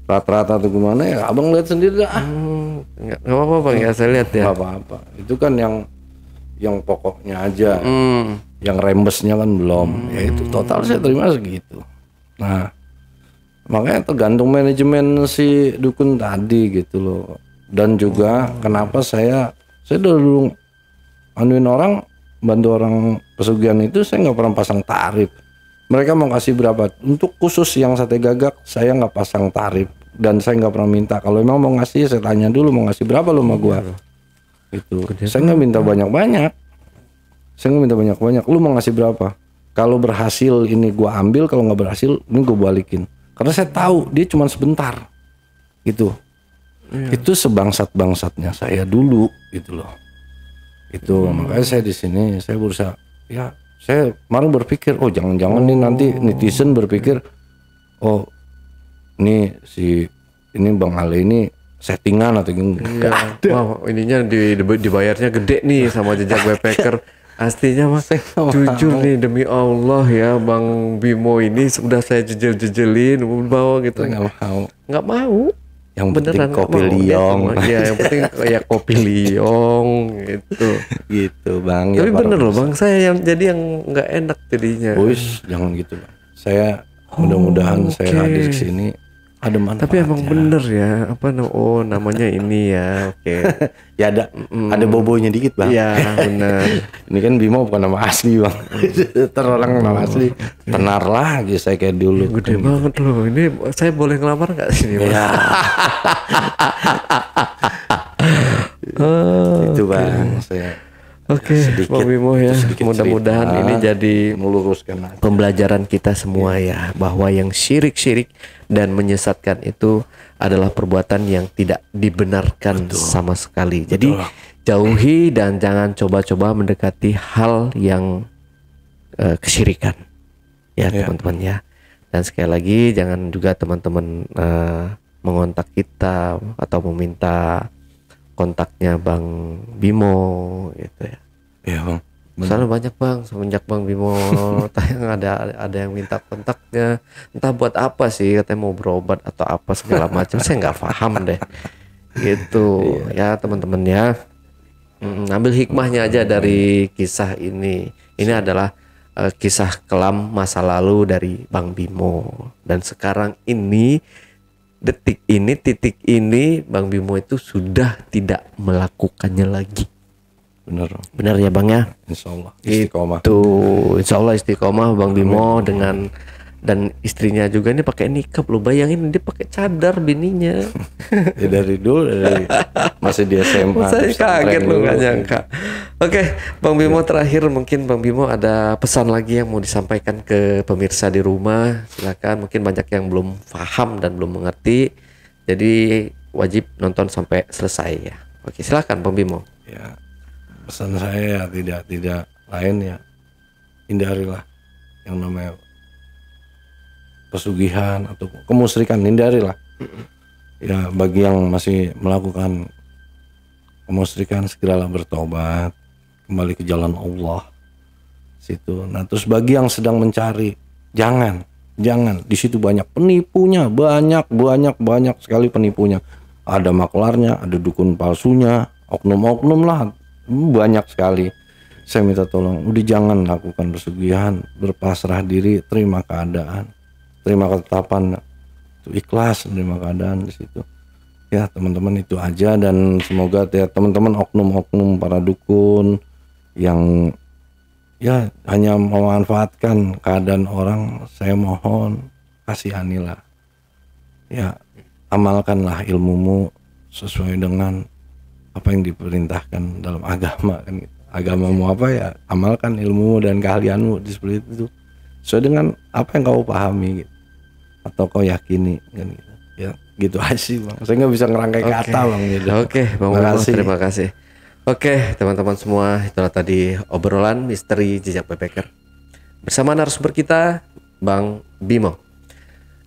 rata-rata atau gimana ya abang lihat sendiri dah. Nggak apa-apa bang ya, saya lihat ya. Nggak apa-apa. Itu kan yang pokoknya aja. Yang rembesnya kan belum. Ya itu total saya terima segitu. Nah makanya tergantung manajemen si dukun tadi gitu loh. Dan juga kenapa saya dulu anuin orang, bantu orang pesugihan itu saya nggak pernah pasang tarif. Mereka mau kasih berapa, untuk khusus yang sate gagak saya nggak pasang tarif dan saya nggak pernah minta. Kalau emang mau ngasih saya tanya dulu mau ngasih berapa lo sama gua. Itu saya nggak minta banyak-banyak. Saya nggak minta banyak-banyak. Lu mau ngasih berapa? Kalau berhasil ini gua ambil, kalau nggak berhasil ini gua balikin. Karena saya tahu dia cuma sebentar, gitu. Itu sebangsat-bangsatnya saya dulu, gitu loh. Itu makanya saya di sini saya berusaha. Ya, saya kemarin berpikir, oh jangan-jangan nih nanti netizen berpikir, oh ini Bang Ale ini settingan atau enggak. Wow, ininya dibayarnya gede nih sama Jejak Backpacker. Aslinya mas, jujur nih demi Allah ya, Bang Bimo ini sudah saya jejel-jejelin bawa gitu. Nggak mau. Yang beneran penting kopi liong. Ya yang penting kayak kopi liong gitu. Gitu Bang. Tapi ya, bener loh Bang, saya yang jadi yang nggak enak jadinya. Wis, jangan gitu Bang. Saya mudah-mudahan saya hadir di sini ada manfaatnya. Tapi emang bener ya, namanya ini ya, Ya ada bobonya dikit Bang. Iya benar. Ini kan Bimo bukan nama asli Bang. Terorang nama asli. Tenar lagi saya kayak dulu. Gede banget loh. Ini saya boleh ngelamar nggak sini Bang? Ya. Itu Bang. Saya Oke, Bang Bimo ya, mudah-mudahan ini jadi meluruskan pembelajaran kita semua ya, bahwa yang syirik-syirik dan menyesatkan itu adalah perbuatan yang tidak dibenarkan sama sekali. Jadi jauhi dan jangan coba-coba mendekati hal yang kesyirikan ya teman-teman ya. Dan sekali lagi jangan juga teman-teman mengontak kita atau meminta kontaknya Bang Bimo gitu ya. Iya Bang. Soalnya banyak Bang, semenjak Bang Bimo tayang ada yang minta kontaknya, entah buat apa sih, katanya mau berobat atau apa segala macam. Saya nggak paham deh. Gitu ya teman-teman ya. Ambil hikmahnya aja dari kisah ini. Ini adalah kisah kelam masa lalu dari Bang Bimo. Dan sekarang ini titik ini Bang Bimo itu sudah tidak melakukannya lagi. Benar ya Bang ya. Insya Allah istiqomah. Itu Insya Allah istiqomah Bang Bimo dengan dan istrinya juga ini pakai nikab lo, bayangin dia pakai cadar bininya. Ya dari masih di SMA. Saya kaget lo nggak nyangka. Oke, Bang Bimo terakhir mungkin Bang Bimo ada pesan lagi yang mau disampaikan ke pemirsa di rumah. Silakan, mungkin banyak yang belum paham dan belum mengerti. Jadi wajib nonton sampai selesai ya. Oke, silakan Bang Bimo. Ya, pesan saya tidak lain ya, hindarilah yang namanya pesugihan atau kemusyrikan, hindarilah. Ya, bagi yang masih melakukan kemusyrikan segeralah bertobat, kembali ke jalan Allah situ. Nah, terus bagi yang sedang mencari, jangan di situ banyak penipunya, banyak sekali penipunya. Ada maklarnya, ada dukun palsunya, oknum lah, banyak sekali. Saya minta tolong, udah jangan lakukan pesugihan, berpasrah diri, terima keadaan, terima ketetapan, itu ikhlas, terima keadaan di situ. Ya teman-teman, itu aja. Dan semoga ya teman-teman oknum-oknum para dukun yang ya hanya memanfaatkan keadaan orang, saya mohon kasihanilah. Ya, amalkanlah ilmumu sesuai dengan apa yang diperintahkan dalam agama kan. Agamamu apa ya, amalkan ilmumu dan keahlianmu di seperti itu sesuai dengan apa yang kau pahami gitu, atau kau yakini kan gitu. Ya gitu aja sih Bang, saya nggak bisa ngerangkai kata Bang gitu. Oke Bang Bimo, terima kasih. Oke teman-teman semua, itulah tadi obrolan misteri Jejak Backpacker bersama narasumber kita Bang Bimo.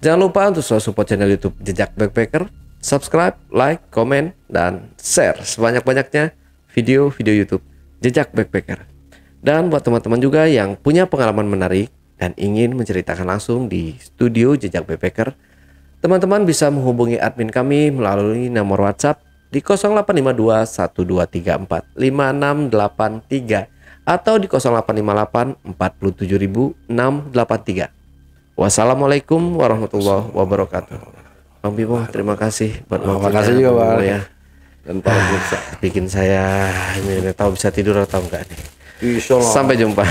Jangan lupa untuk selalu support channel YouTube Jejak Backpacker, subscribe, like, komen, dan share sebanyak-banyaknya video-video YouTube Jejak Backpacker. Dan buat teman-teman juga yang punya pengalaman menarik dan ingin menceritakan langsung di studio Jejak Backpacker, teman-teman bisa menghubungi admin kami melalui nomor WhatsApp di 085212345683 atau di 0858 47683. Wassalamualaikum warahmatullahi wabarakatuh. Bang Bimo, terima kasih buat terima kasih juga Bang ya. Dan para pemirsa, bikin saya ini tahu bisa tidur atau enggak nih. Insya Allah. Sampai jumpa.